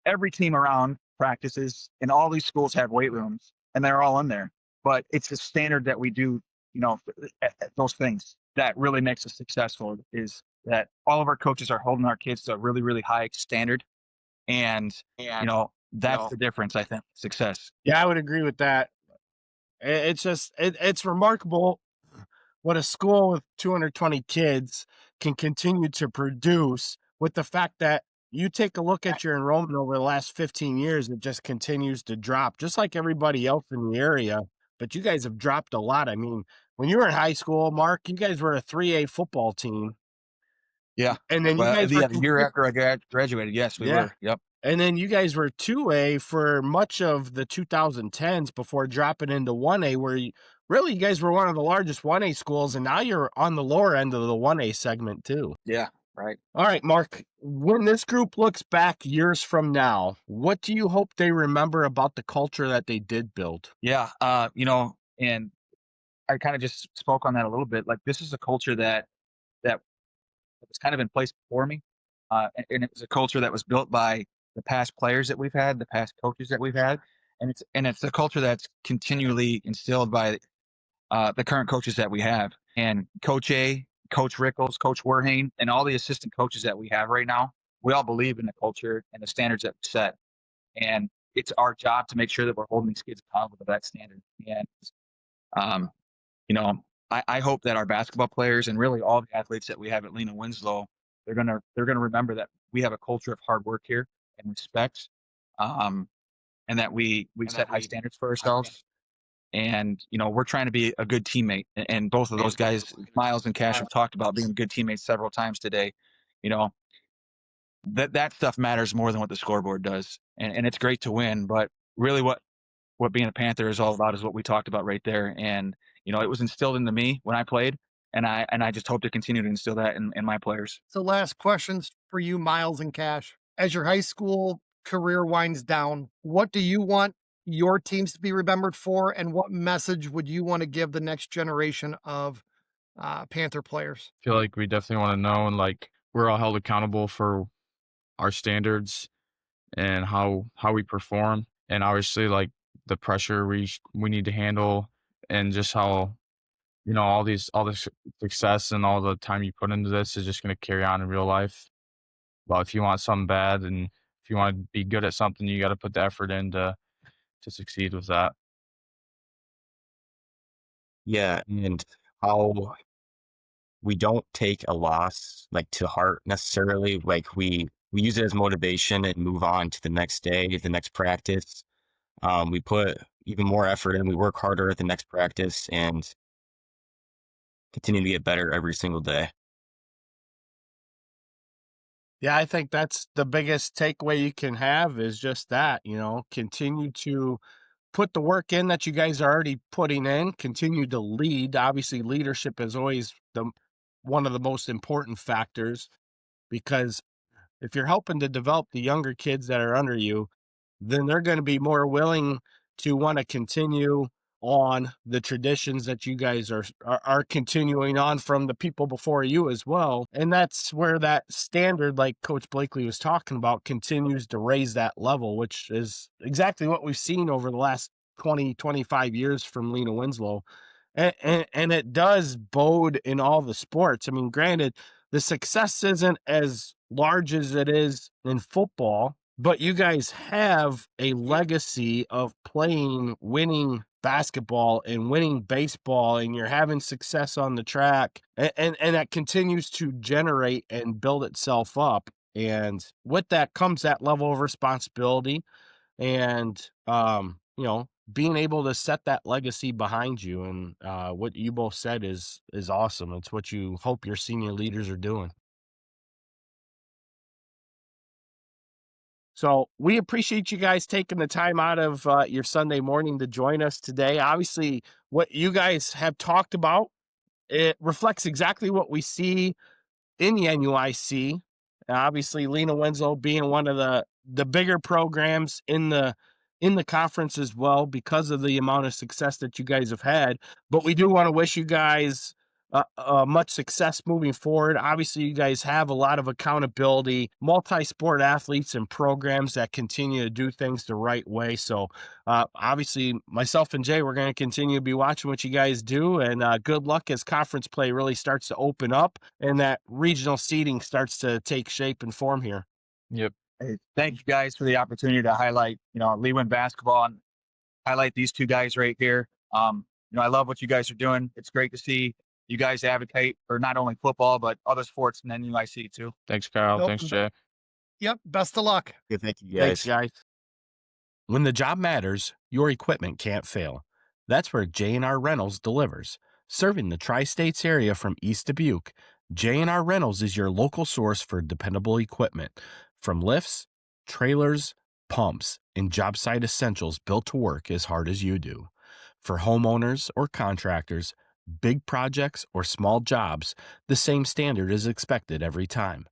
Every team around practices, and all these schools have weight rooms, and they're all in there. But it's the standard that we do, those things that really makes us successful, is that all of our coaches are holding our kids to a really, really high standard. And that's the difference, I think, success. Yeah, I would agree with that. It's just, it's remarkable what a school with 220 kids can continue to produce, with the fact that you take a look at your enrollment over the last 15 years, it just continues to drop, just like everybody else in the area. But you guys have dropped a lot. I mean, when you were in high school, Mark, you guys were a 3A football team. Yeah. And then the year after I graduated, yes, we were. Yep. And then you guys were 2A for much of the 2010s before dropping into 1A, where you guys were one of the largest 1A schools, and now you're on the lower end of the 1A segment too. Yeah, right. All right, Mark, when this group looks back years from now, what do you hope they remember about the culture that they did build? Yeah, and I kind of just spoke on that a little bit. Like, this is a culture that was kind of in place before me, and it was a culture that was built by the past players that we've had, the past coaches that we've had, and it's a culture that's continually instilled by the current coaches that we have, and Coach A, Coach Rickles, Coach Werhane, and all the assistant coaches that we have right now. we all believe in the culture and the standards that we set. And it's our job to make sure that we're holding these kids accountable to that standard. And, um, I hope that our basketball players and really all the athletes that we have at Lena-Winslow, they're gonna remember that we have a culture of hard work here and respect, and that we set high standards for ourselves. And we're trying to be a good teammate. And both of those guys, Miles and Kasch, have talked about being good teammates several times today. That stuff matters more than what the scoreboard does. And it's great to win, but really what being a Panther is all about is what we talked about right there. And it was instilled into me when I played, and I just hope to continue to instill that in my players. So last questions for you, Miles and Kasch. As your high school career winds down, what do you want your teams to be remembered for, and what message would you want to give the next generation of Panther players? I feel like we definitely want to know, and like we're all held accountable for our standards and how we perform, and obviously like the pressure we need to handle, and just how all this success and all the time you put into this is just going to carry on in real life. Well, if you want something bad and if you want to be good at something, you got to put the effort in to succeed with that. Yeah, and how we don't take a loss like to heart necessarily. Like we use it as motivation and move on to the next day, the next practice. We put even more effort in. We work harder at the next practice and continue to get better every single day. Yeah, I think that's the biggest takeaway you can have is just that, continue to put the work in that you guys are already putting in, continue to lead. Obviously, leadership is always one of the most important factors, because if you're helping to develop the younger kids that are under you, then they're going to be more willing to want to continue on the traditions that you guys are continuing on from the people before you as well. And that's where that standard, like Coach Blakely was talking about, continues to raise that level, which is exactly what we've seen over the last 20, 25 years from Lena-Winslow. And it does bode in all the sports. I mean, granted, the success isn't as large as it is in football, but you guys have a legacy of playing, winning basketball and winning baseball, and you're having success on the track, and that continues to generate and build itself up. And with that comes that level of responsibility, and being able to set that legacy behind you. And what you both said is awesome. It's what you hope your senior leaders are doing. So we appreciate you guys taking the time out of your Sunday morning to join us today. Obviously, what you guys have talked about, it reflects exactly what we see in the NUIC. Obviously, Lena-Winslow being one of the bigger programs in the conference as well, because of the amount of success that you guys have had. But we do want to wish you guys much success moving forward. Obviously, you guys have a lot of accountability, multi-sport athletes and programs that continue to do things the right way. So obviously, myself and Jay, we're going to continue to be watching what you guys do, and good luck as conference play really starts to open up and that regional seeding starts to take shape and form here. Yep. Hey, thank you guys for the opportunity to highlight, Lewin basketball and highlight these two guys right here. I love what you guys are doing. It's great to see you guys advocate for not only football, but other sports and NUIC too. Thanks, Kyle. Nope. Thanks, Jay. Yep. Best of luck. Yeah, thank you guys. Thanks, guys. When the job matters, your equipment can't fail. That's where J&R Rentals delivers. Serving the tri-states area from East Dubuque, J&R Rentals is your local source for dependable equipment. From lifts, trailers, pumps, and job site essentials built to work as hard as you do. For homeowners or contractors, big projects or small jobs, the same standard is expected every time.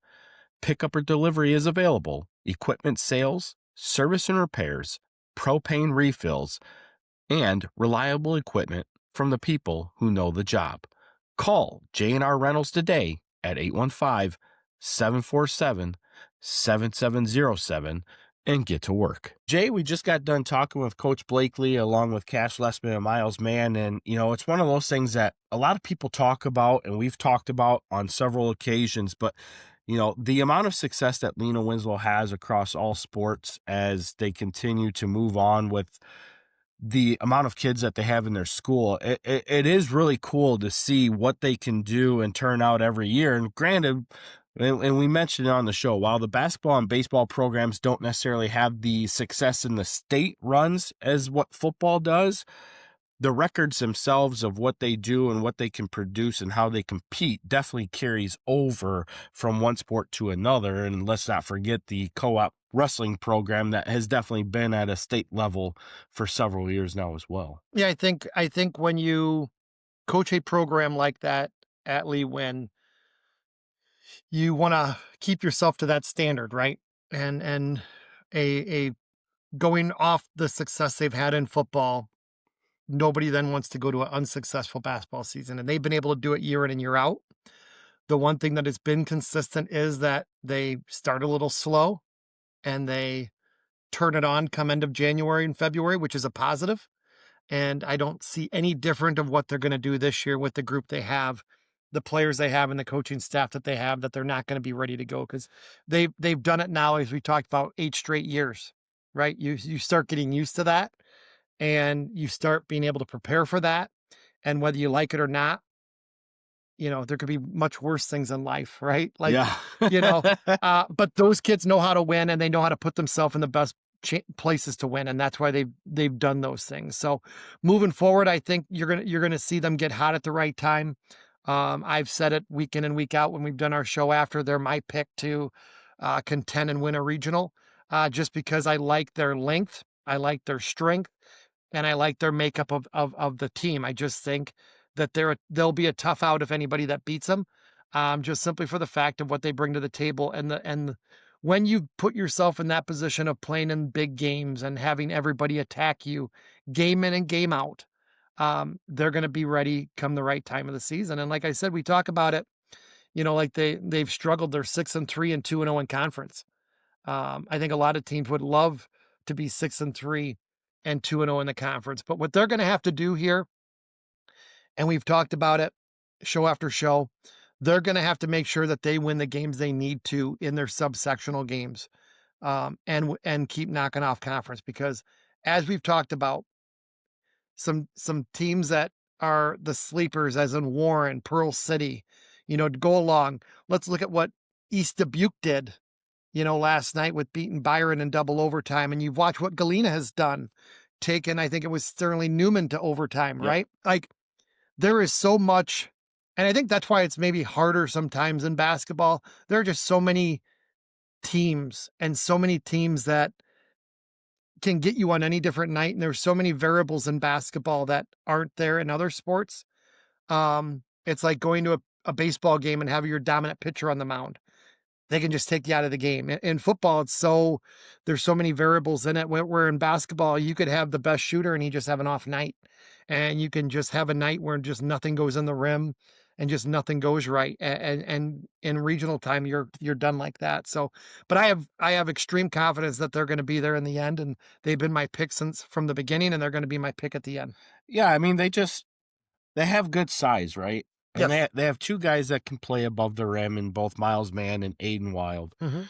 Pickup or delivery is available. Equipment sales, service and repairs, propane refills, and reliable equipment from the people who know the job. Call J&R Rentals today at 815-747-7707 and get to work. Jay, we just got done talking with Coach Blakely along with Kasch Lessman and Miles Mann, and it's one of those things that a lot of people talk about and we've talked about on several occasions, but the amount of success that Lena-Winslow has across all sports as they continue to move on with the amount of kids that they have in their school, it is really cool to see what they can do and turn out every year. And granted, and we mentioned it on the show, while the basketball and baseball programs don't necessarily have the success in the state runs as what football does, the records themselves of what they do and what they can produce and how they compete definitely carries over from one sport to another. And let's not forget the co-op wrestling program that has definitely been at a state level for several years now as well. Yeah, I think when you coach a program like that at Lee Win, you want to keep yourself to that standard, right? And a going off the success they've had in football, nobody then wants to go to an unsuccessful basketball season, and they've been able to do it year in and year out. The one thing that has been consistent is that they start a little slow and they turn it on come end of January and February, which is a positive. And I don't see any different of what they're going to do this year with the group they have, the players they have, and the coaching staff that they have, that they're not going to be ready to go, because they've done it now, as we talked about, 8 straight years, right? You start getting used to that, and you start being able to prepare for that. And whether you like it or not, there could be much worse things in life, right? Like, yeah. but those kids know how to win, and they know how to put themselves in the best places to win, and that's why they've done those things. So moving forward, I think you're gonna see them get hot at the right time. I've said it week in and week out when we've done our show after, they're my pick to contend and win a regional, just because I like their length, I like their strength, and I like their makeup of the team. I just think that they'll be a tough out if anybody that beats them, just simply for the fact of what they bring to the table. And when you put yourself in that position of playing in big games and having everybody attack you game in and game out, they're going to be ready come the right time of the season. And like I said, we talk about it, like they've struggled. They're 6-3 and 2-0 in conference. I think a lot of teams would love to be 6-3 and 2-0 in the conference, but what they're going to have to do here, and we've talked about it show after show, they're going to have to make sure that they win the games they need to in their subsectional games, and keep knocking off conference, because as we've talked about, some teams that are the sleepers, as in Warren, Pearl City, to go along. Let's look at what East Dubuque did, last night with beating Byron in double overtime. And you've watched what Galena has done, taken, I think it was Sterling Newman to overtime, Yep. right? Like, there is so much, and I think that's why it's maybe harder sometimes in basketball. There are just so many teams and so many teams that can get you on any different night. And there's so many variables in basketball that aren't there in other sports. It's like going to a baseball game and having your dominant pitcher on the mound. They can just take you out of the game. In football, there's so many variables in it, where in basketball, you could have the best shooter and he just have an off night. And you can just have a night where just nothing goes in the rim and just nothing goes right. And in regional time, you're done like that. So, but I have extreme confidence that they're going to be there in the end. And they've been my pick from the beginning, and they're going to be my pick at the end. Yeah, I mean, they have good size, right? And Yes. they have 2 guys that can play above the rim in both Miles Mann and Aiden Wild. Mm-hmm.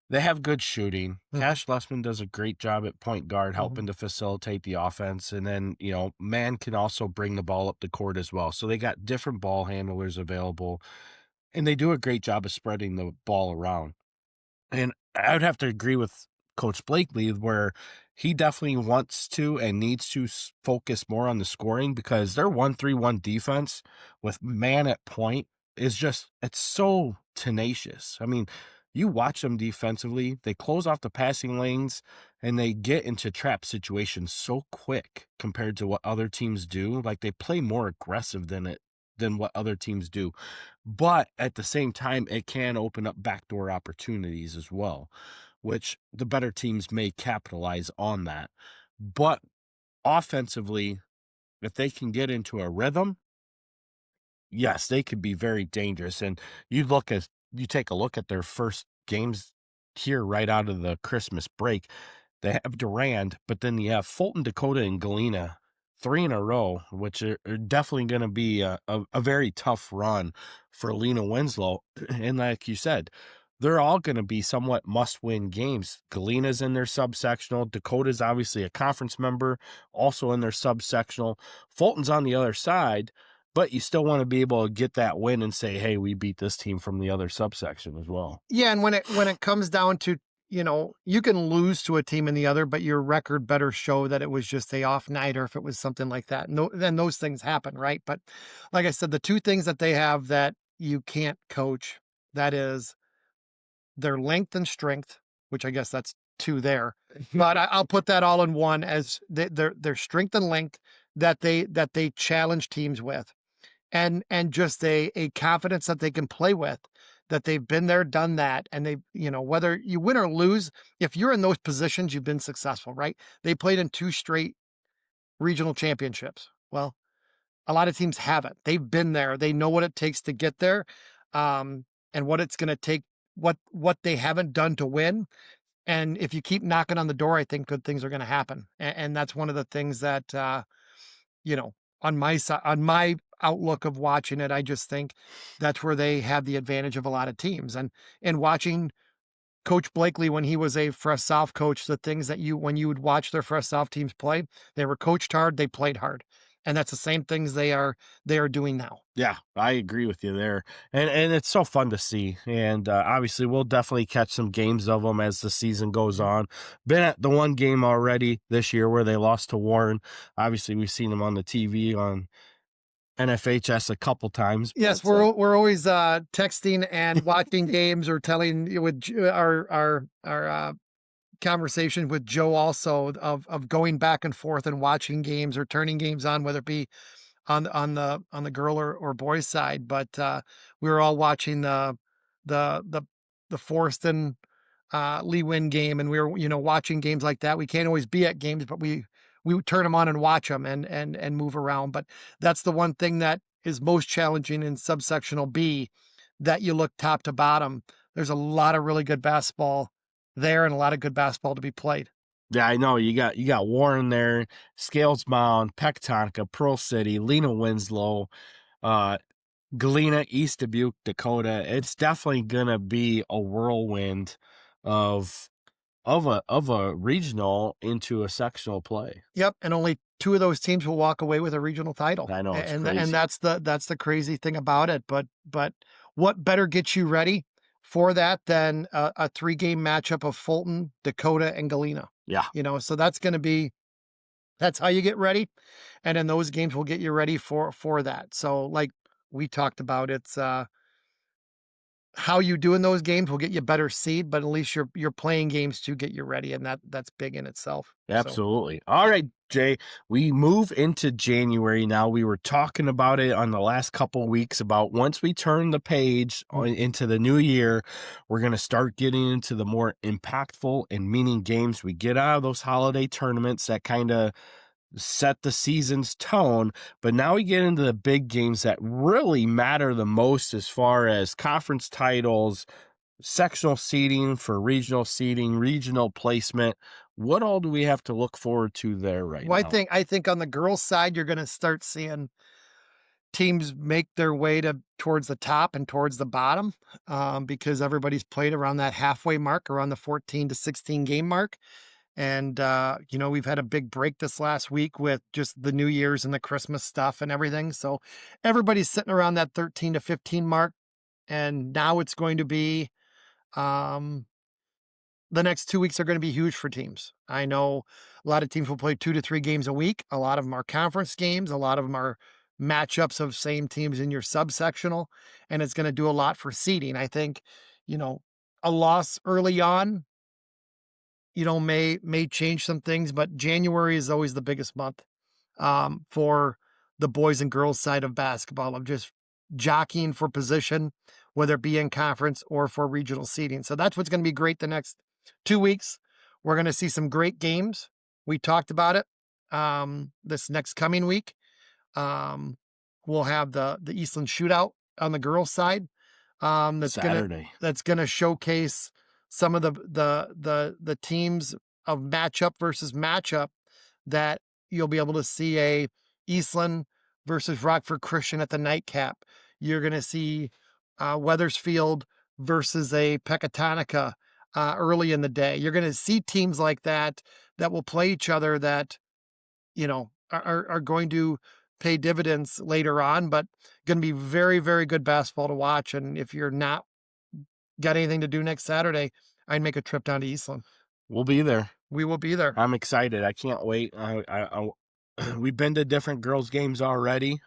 They have good shooting. Mhm. Kasch Lessman does a great job at point guard, Mhm. helping to facilitate the offense. And then, Mann can also bring the ball up the court as well. So they got different ball handlers available, and they do a great job of spreading the ball around. And I would have to agree with Coach Blakely, where he definitely wants to and needs to focus more on the scoring, because their 1-3-1 defense with man at point is it's so tenacious. I mean, you watch them defensively, they close off the passing lanes and they get into trap situations so quick compared to what other teams do. Like, they play more aggressive than what other teams do. But at the same time, it can open up backdoor opportunities as well, which the better teams may capitalize on that. But offensively, if they can get into a rhythm, yes, they could be very dangerous. And you take a look at their first games here right out of the Christmas break. They have Durand, but then you have Fulton, Dakota, and Galena 3 in a row, which are definitely going to be a very tough run for Lena-Winslow. And like you said, they're all going to be somewhat must-win games. Galena's in their subsectional. Dakota's obviously a conference member, also in their subsectional. Fulton's on the other side, but you still want to be able to get that win and say, hey, we beat this team from the other subsection as well. Yeah, and when it comes down to, you can lose to a team in the other, but your record better show that it was just a off night, or if it was something like that. No, then those things happen, right? But like I said, the two things that they have that you can't coach, that is their length and strength, which I guess that's two there. But I'll put that all in one as their strength and length that they challenge teams with, and just a confidence that they can play with, that they've been there, done that. And they, whether you win or lose, if you're in those positions, you've been successful, right? They played in 2 straight regional championships. Well, a lot of teams haven't. They've been there. They know what it takes to get there, and what it's going to take, what they haven't done to win. And if you keep knocking on the door, I think good things are going to happen. And that's one of the things that, on my side, on my outlook of watching it, I just think that's where they have the advantage of a lot of teams. And watching Coach Blakely, when he was a Fresh South coach, the things that when you would watch their Fresh South teams play, they were coached hard, they played hard. And that's the same things they are doing now. Yeah, I agree with you there. And it's so fun to see. And obviously, we'll definitely catch some games of them as the season goes on. Been at the one game already this year where they lost to Warren. Obviously, we've seen them on the TV on NFHS a couple times. Yes, we're always texting and watching games, or telling with our conversation with Joe also of going back and forth and watching games or turning games on, whether it be on the girl or boys side. But we were all watching the Forston Lee Win game, and we were watching games like that. We can't always be at games, but we turn them on and watch them and move around. But that's the one thing that is most challenging in subsectional B, that you look top to bottom. There's a lot of really good basketball there and a lot of good basketball to be played. Yeah, I know. You got Warren there, Scales Mound, Pecatonica, Pearl City, Lena-Winslow, Galena, East Dubuque, Dakota. It's definitely gonna be a whirlwind of a regional into a sectional play. Yep, and only 2 of those teams will walk away with a regional title. I know, it's and crazy. that's the crazy thing about it. But what better gets you ready for that than a 3-game matchup of Fulton, Dakota, and Galena? Yeah. So that's how you get ready. And then those games will get you ready for that. So like we talked about, it's how you do in those games will get you better seed, but at least you're playing games to get you ready, and that's big in itself. Absolutely. So. All right, Jay, we move into January now. We were talking about it on the last couple of weeks about once we turn the page into the new year, we're going to start getting into the more impactful and meaning games. We get out of those holiday tournaments that kind of set the season's tone, but now we get into the big games that really matter the most as far as conference titles, sectional seeding for regional seeding, regional placement. What all do we have to look forward to there now? I think on the girls' side, you're going to start seeing teams make their way towards the top and towards the bottom, because everybody's played around that halfway mark, around the 14 to 16 game mark. And, we've had a big break this last week with just the New Year's and the Christmas stuff and everything. So everybody's sitting around that 13 to 15 mark. And now it's going to be, the next 2 weeks are going to be huge for teams. I know a lot of teams will play 2 to 3 games a week. A lot of them are conference games. A lot of them are matchups of same teams in your subsectional. And it's going to do a lot for seeding. I think, a loss early on, may change some things, but January is always the biggest month for the boys and girls side of basketball, of just jockeying for position, whether it be in conference or for regional seeding. So that's what's going to be great the next 2 weeks. We're going to see some great games. We talked about it this next coming week. We'll have the Eastland Shootout on the girls side. That's Saturday. That's going to showcase some of the teams of matchup versus matchup that, you'll be able to see a Eastland versus Rockford Christian at the nightcap. You're going to see Weathersfield versus a Pecatonica early in the day. You're going to see teams like that will play each other that, are going to pay dividends later on, but going to be very, very good basketball to watch. And if you're not got anything to do next Saturday, I'd make a trip down to Eastland. We'll be there. We will be there. I'm excited. I can't wait. We've been to different girls' games already,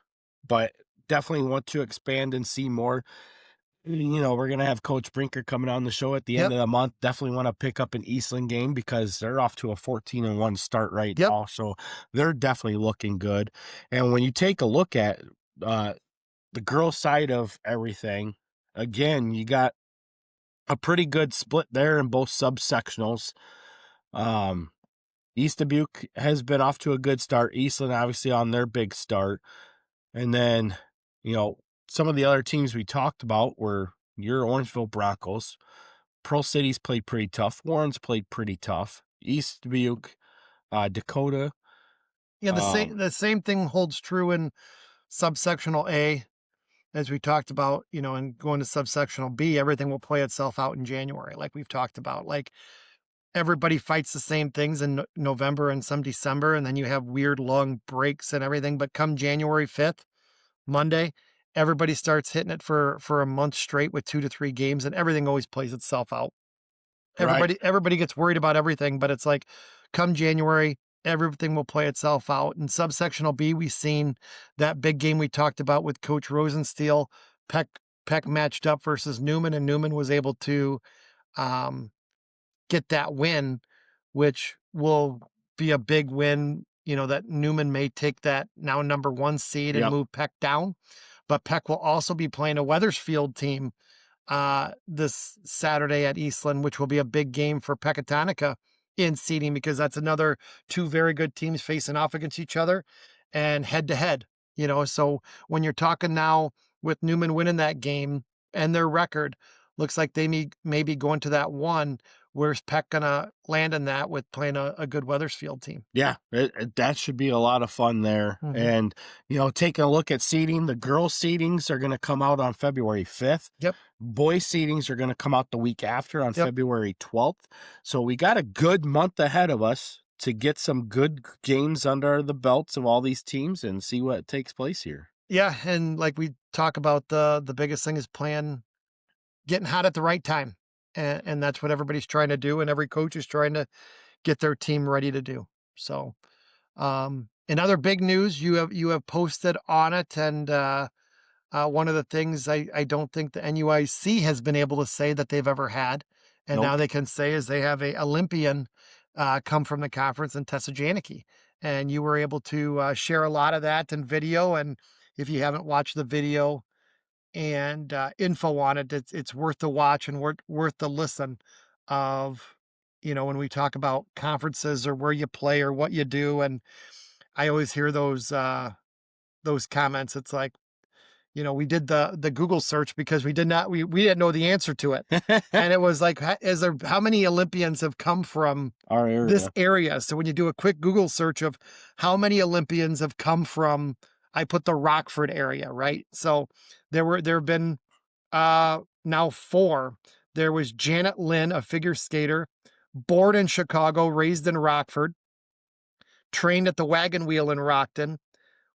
but definitely want to expand and see more. We're going to have Coach Brinker coming on the show at the end of the month. Definitely want to pick up an Eastland game because they're off to a 14-1 start right now. So they're definitely looking good. And when you take a look at the girls' side of everything, again, you got a pretty good split there in both subsectionals. East Dubuque has been off to a good start. Eastland obviously on their big start. And then, some of the other teams we talked about were your Orangeville Broncos. Pearl City's played pretty tough. Warren's played pretty tough. East Dubuque, Dakota. Yeah, the same thing holds true in subsectional A, as we talked about, and going to subsectional B, everything will play itself out in January, like we've talked about. Like, everybody fights the same things in November and some December, and then you have weird long breaks and everything. But come January 5th, Monday, everybody starts hitting it for a month straight with 2 to 3 games, and everything always plays itself out. Everybody gets worried about everything, but it's like come January, everything will play itself out. In subsectional B, we've seen that big game we talked about with Coach Rosensteel. Peck matched up versus Newman, and Newman was able to get that win, which will be a big win, that Newman may take that now number 1 seed and move Peck down. But Peck will also be playing a Weathersfield team this Saturday at Eastland, which will be a big game for Pecatonica in seeding, because that's another 2 very good teams facing off against each other and head to head. So when you're talking now with Newman winning that game and their record, looks like they may be going to that 1. Where's Peck going to land in that with playing a good Weathersfield team? Yeah, that should be a lot of fun there. Mm-hmm. And, taking a look at seeding, the girls' seedings are going to come out on February 5th. Yep. Boys' seedings are going to come out the week after on February 12th. So we got a good month ahead of us to get some good games under the belts of all these teams and see what takes place here. Yeah, and like we talk about, the biggest thing is getting hot at the right time. And that's what everybody's trying to do, and every coach is trying to get their team ready to do. So, in other big news, you have posted on it, and one of the things I don't think the NUIC has been able to say that they've ever had, and now they can say is they have a Olympian come from the conference in Tessa Janecke, and you were able to share a lot of that in video. And if you haven't watched the video and info on it, it's worth the watch and worth the listen of, when we talk about conferences or where you play or what you do. And I always hear those comments. It's like, we did the Google search because we didn't know the answer to it. And it was like, how many Olympians have come from our area? This area? So when you do a quick Google search of how many Olympians have come from, I put the Rockford area, right? So there have been now 4. There was Janet Lynn, a figure skater, born in Chicago, raised in Rockford, trained at the Wagon Wheel in Rockton,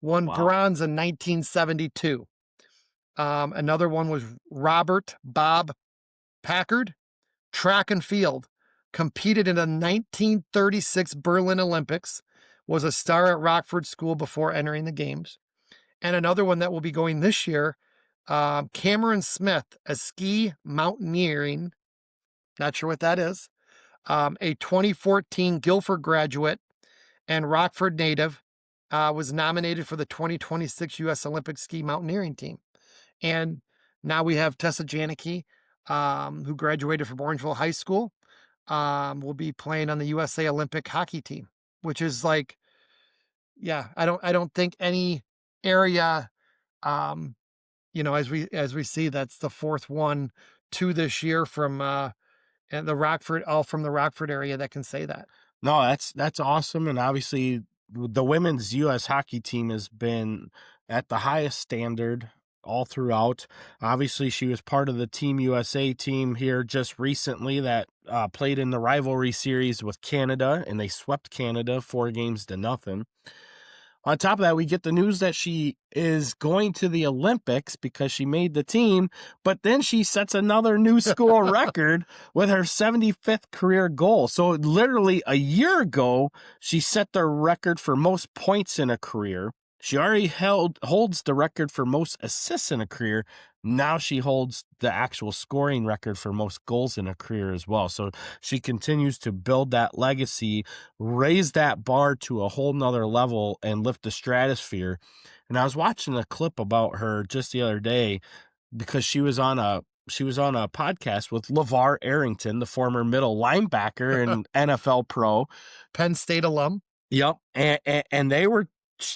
won bronze in 1972. Another one was Robert Bob Packard, track and field, competed in the 1936 Berlin Olympics, was a star at Rockford School before entering the games. And another one that will be going this year, Cameron Smith, a ski mountaineering, not sure what that is, a 2014 Guilford graduate and Rockford native, was nominated for the 2026 U.S. Olympic ski mountaineering team. And now we have Tessa Janecke, who graduated from Orangeville High School, will be playing on the USA Olympic hockey team, which is like, I don't think any area, as we see, that's the 4th one to this year from the Rockford, all from the Rockford area that can say that. No, that's awesome. And obviously the women's U.S. hockey team has been at the highest standard all throughout. Obviously, she was part of the Team USA team here just recently that played in the rivalry series with Canada, and they swept Canada 4-0. On top of that, we get the news that she is going to the Olympics because she made the team, but then she sets another new school record with her 75th career goal. So literally a year ago, she set the record for most points in a career. She already holds the record for most assists in a career. Now she holds the actual scoring record for most goals in a career as well. So she continues to build that legacy, raise that bar to a whole nother level, and lift the stratosphere. And I was watching a clip about her just the other day because she was on a podcast with LeVar Arrington, the former middle linebacker and NFL pro, Penn State alum. Yep. And they were,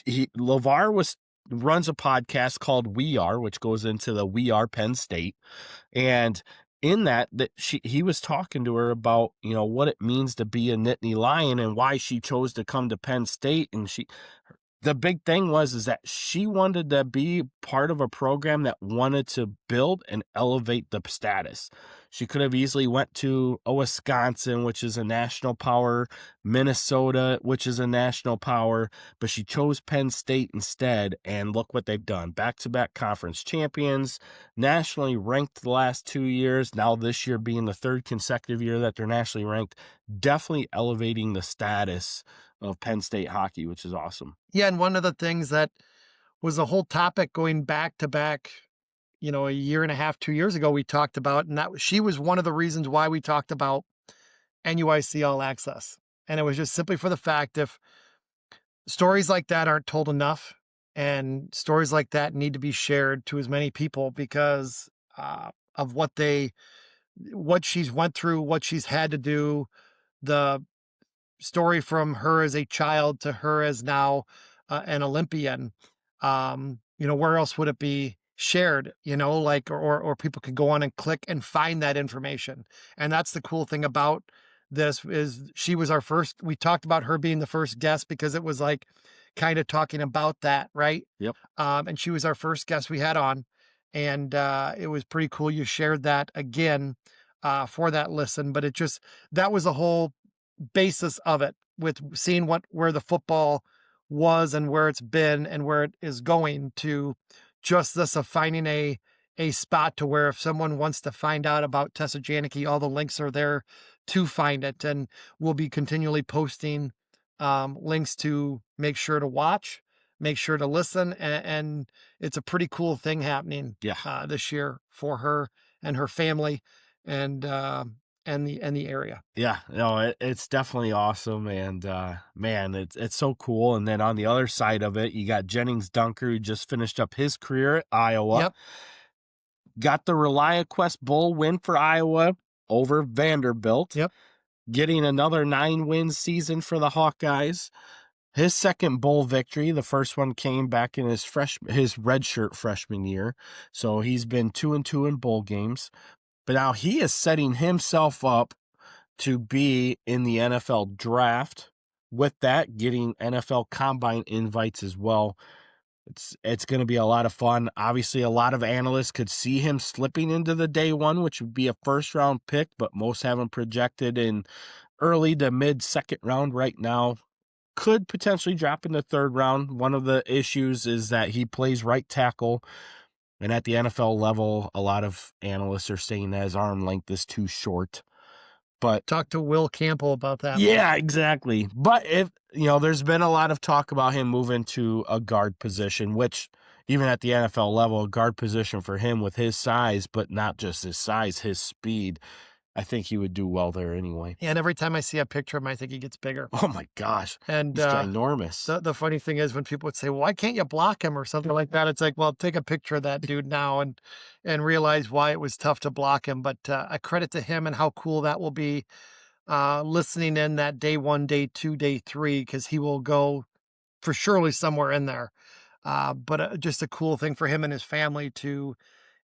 LeVar runs a podcast called We Are, which goes into the We Are Penn State. And in that he was talking to her about, what it means to be a Nittany Lion and why she chose to come to Penn State. And the big thing is that she wanted to be part of a program that wanted to build and elevate the status. She could have easily went to a Wisconsin, which is a national power, Minnesota, which is a national power, but she chose Penn State instead, and look what they've done. Back-to-back conference champions, nationally ranked the last 2 years, now this year being the third consecutive year that they're nationally ranked, definitely elevating the status of Penn State hockey, which is awesome. Yeah, and one of the things that was a whole topic going back to back, a year and a half, 2 years ago, we talked about, and she was one of the reasons why we talked about NUIC All Access. And it was just simply for the fact if stories like that aren't told enough, and stories like that need to be shared to as many people because of what she's went through, what she's had to do, the story from her as a child to her as now an Olympian. Where else would it be shared, or people could go on and click and find that information. And that's the cool thing about this is she was our first, we talked about her being the first guest because it was like kind of talking about that. Right. Yep. And she was our first guest we had on, and it was pretty cool. You shared that again for that listen, but that was the whole basis of it, with seeing where the football was and where it's been and where it is going, to just this of finding a spot to where if someone wants to find out about Tessa Janecke, all the links are there to find it. And we'll be continually posting links to make sure to watch, make sure to listen. And it's a pretty cool thing happening this year for her and her family and the area. Yeah, no, it's definitely awesome. And man, it's so cool. And then on the other side of it, you got Gennings Dunker, who just finished up his career at Iowa. Yep. Got the ReliaQuest Bowl win for Iowa over Vanderbilt. Yep. Getting another 9-win season for the Hawkeyes. His second bowl victory. The first one came back in his redshirt freshman year. So he's been 2-2 in bowl games. But now he is setting himself up to be in the NFL draft. With that, getting NFL combine invites as well. It's going to be a lot of fun. Obviously, a lot of analysts could see him slipping into the day one, which would be a first-round pick, but most have him projected in early to mid-second round right now. Could potentially drop in the third round. One of the issues is that he plays right tackle. And at the NFL level, a lot of analysts are saying that his arm length is too short. But talk to Will Campbell about that. Yeah, exactly. But if there's been a lot of talk about him moving to a guard position, which even at the NFL level, a guard position for him with his size, but not just his size, his speed, I think he would do well there anyway. Yeah, and every time I see a picture of him, I think he gets bigger. Oh my gosh. And he's ginormous. The funny thing is when people would say, well, why can't you block him or something like that? It's like, well, take a picture of that dude now and realize why it was tough to block him. But a credit to him and how cool that will be listening in that day 1, day 2, day 3, because he will go for surely somewhere in there. But just a cool thing for him and his family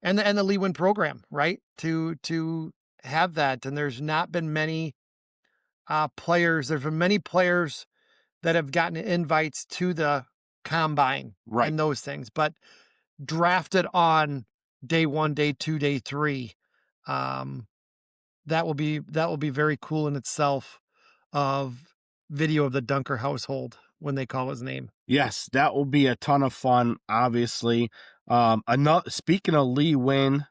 and the Lee-Win program, right? To have that. And there's not been many players. There's been many players that have gotten invites to the combine Right. and those things, but drafted on day 1, day 2, day 3. That will be very cool in itself, of video of the Dunker household when they call his name. Yes, that will be a ton of fun, obviously. Speaking of Lee Win,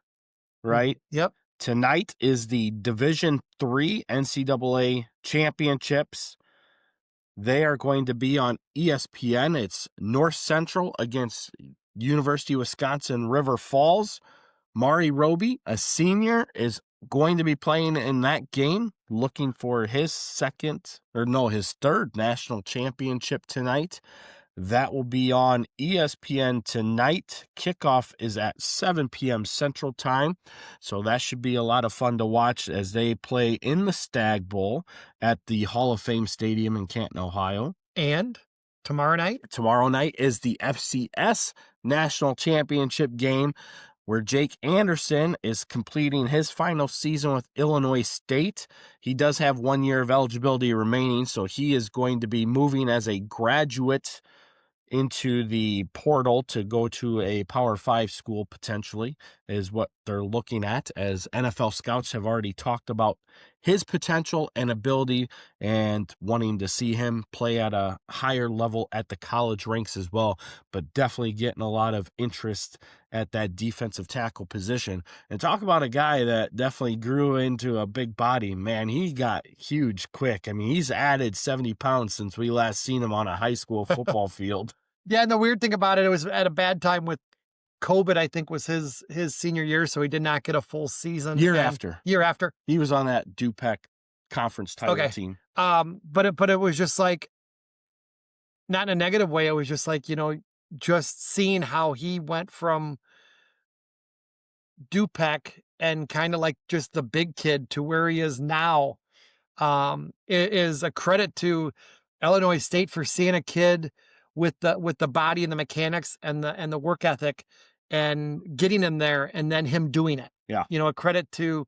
right? Yep. Tonight is the Division III NCAA Championships. They are going to be on ESPN. It's North Central against University of Wisconsin River Falls. Roby, a senior, is going to be playing in that game, looking for his third national championship tonight. That will be on ESPN tonight. Kickoff is at 7 p.m. Central Time, so that should be a lot of fun to watch as they play in the Stag Bowl at the Hall of Fame Stadium in Canton, Ohio. And tomorrow night? Tomorrow night is the FCS National Championship game, where Jake Anderson is completing his final season with Illinois State. He does have 1 year of eligibility remaining, so he is going to be moving as a graduate into the portal to go to a Power 5 school, potentially, is what they're looking at, as NFL scouts have already talked about his potential and ability and wanting to see him play at a higher level at the college ranks as well, but definitely getting a lot of interest at that defensive tackle position. And talk about a guy that definitely grew into a big body. Man, he got huge quick. I mean, he's added 70 pounds since we last seen him on a high school football field. Yeah, and the weird thing about it was at a bad time with COVID, I think, was his senior year, so he did not get a full season. Year after. He was on that DUPEC conference title team. But it was just like, not in a negative way. It was just like, just seeing how he went from DUPEC and kind of like just the big kid to where he is now. It is a credit to Illinois State for seeing a kid with the body and the mechanics and the work ethic and getting him there and then him doing it. Yeah. A credit to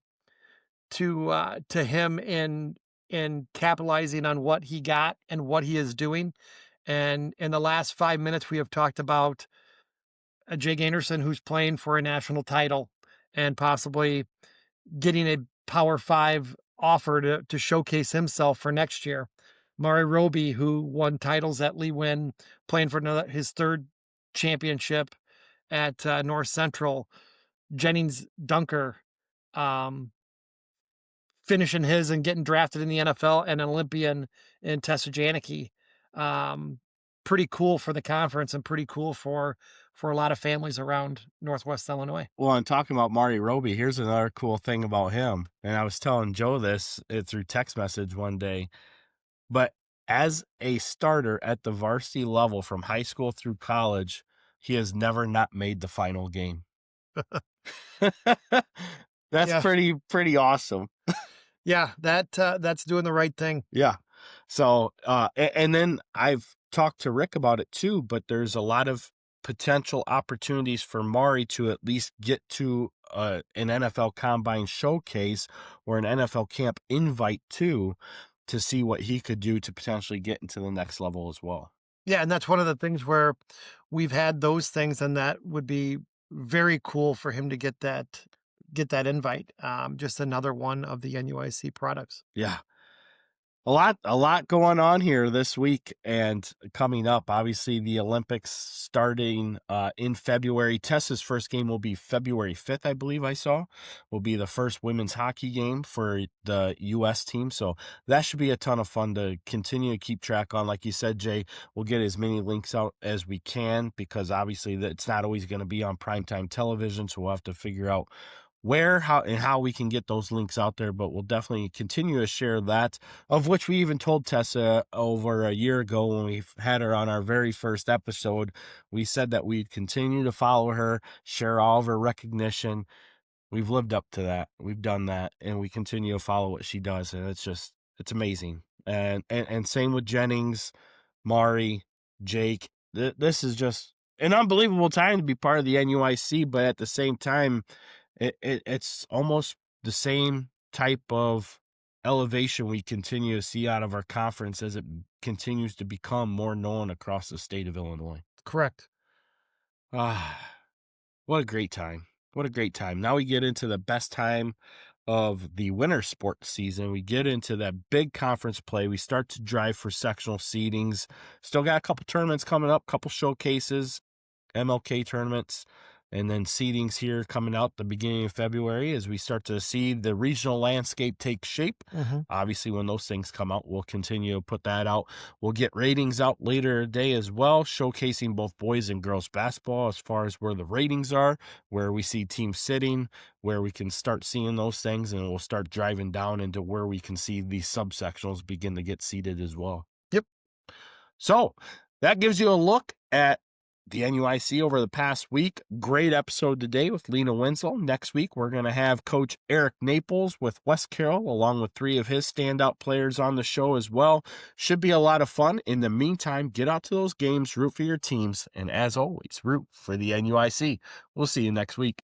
him in capitalizing on what he got and what he is doing. And in the last 5 minutes, we have talked about Jake Anderson, who's playing for a national title and possibly getting a Power 5 offer to showcase himself for next year. Roby, who won titles at Lee Win, playing for his third championship at North Central. Jennings Dunker, finishing his and getting drafted in the NFL, and an Olympian in Tessa Janecke. Pretty cool for the conference and pretty cool for a lot of families around Northwest Illinois. Well, and talking about Roby, here's another cool thing about him. And I was telling Joe this through text message one day. But as a starter at the varsity level from high school through college, he has never not made the final game. That's pretty awesome. Yeah, that's doing the right thing. Yeah. So, and then I've talked to Rick about it too, but there's a lot of potential opportunities for Marey to at least get to an NFL Combine showcase or an NFL camp invite too, to see what he could do to potentially get into the next level as well. Yeah, and that's one of the things where we've had those things, and that would be very cool for him to get that invite. Just another one of the NUIC products. Yeah. A lot going on here this week and coming up. Obviously, the Olympics starting in February. Tessa's first game will be February 5th, I believe I saw. Will be the first women's hockey game for the U.S. team. So that should be a ton of fun to continue to keep track on. Like you said, Jay, we'll get as many links out as we can because obviously it's not always going to be on primetime television. So we'll have to figure out where, how we can get those links out there, but we'll definitely continue to share that, of which we even told Tessa over a year ago when we had her on our very first episode. We said that we'd continue to follow her, share all of her recognition. We've lived up to that. We've done that, and we continue to follow what she does, and it's amazing. And same with Jennings, Marey, Jake. This is just an unbelievable time to be part of the NUIC, but at the same time, it's almost the same type of elevation we continue to see out of our conference as it continues to become more known across the state of Illinois. Correct. What a great time. What a great time. Now we get into the best time of the winter sports season. We get into that big conference play. We start to drive for sectional seedings. Still got a couple tournaments coming up, couple showcases, MLK tournaments, and then seedings here coming out the beginning of February as we start to see the regional landscape take shape. Obviously, when those things come out, we'll continue to put that out. We'll get ratings out later today as well, showcasing both boys and girls basketball as far as where the ratings are, where we see teams sitting, where we can start seeing those things, and we'll start driving down into where we can see these subsectionals begin to get seeded as well. Yep. So that gives you a look at the NUIC over the past week. Great episode today with Lena-Winslow. Next week, we're going to have Coach Eric Naples with West Carroll, along with 3 of his standout players on the show as well. Should be a lot of fun. In the meantime, get out to those games, root for your teams, and as always, root for the NUIC. We'll see you next week.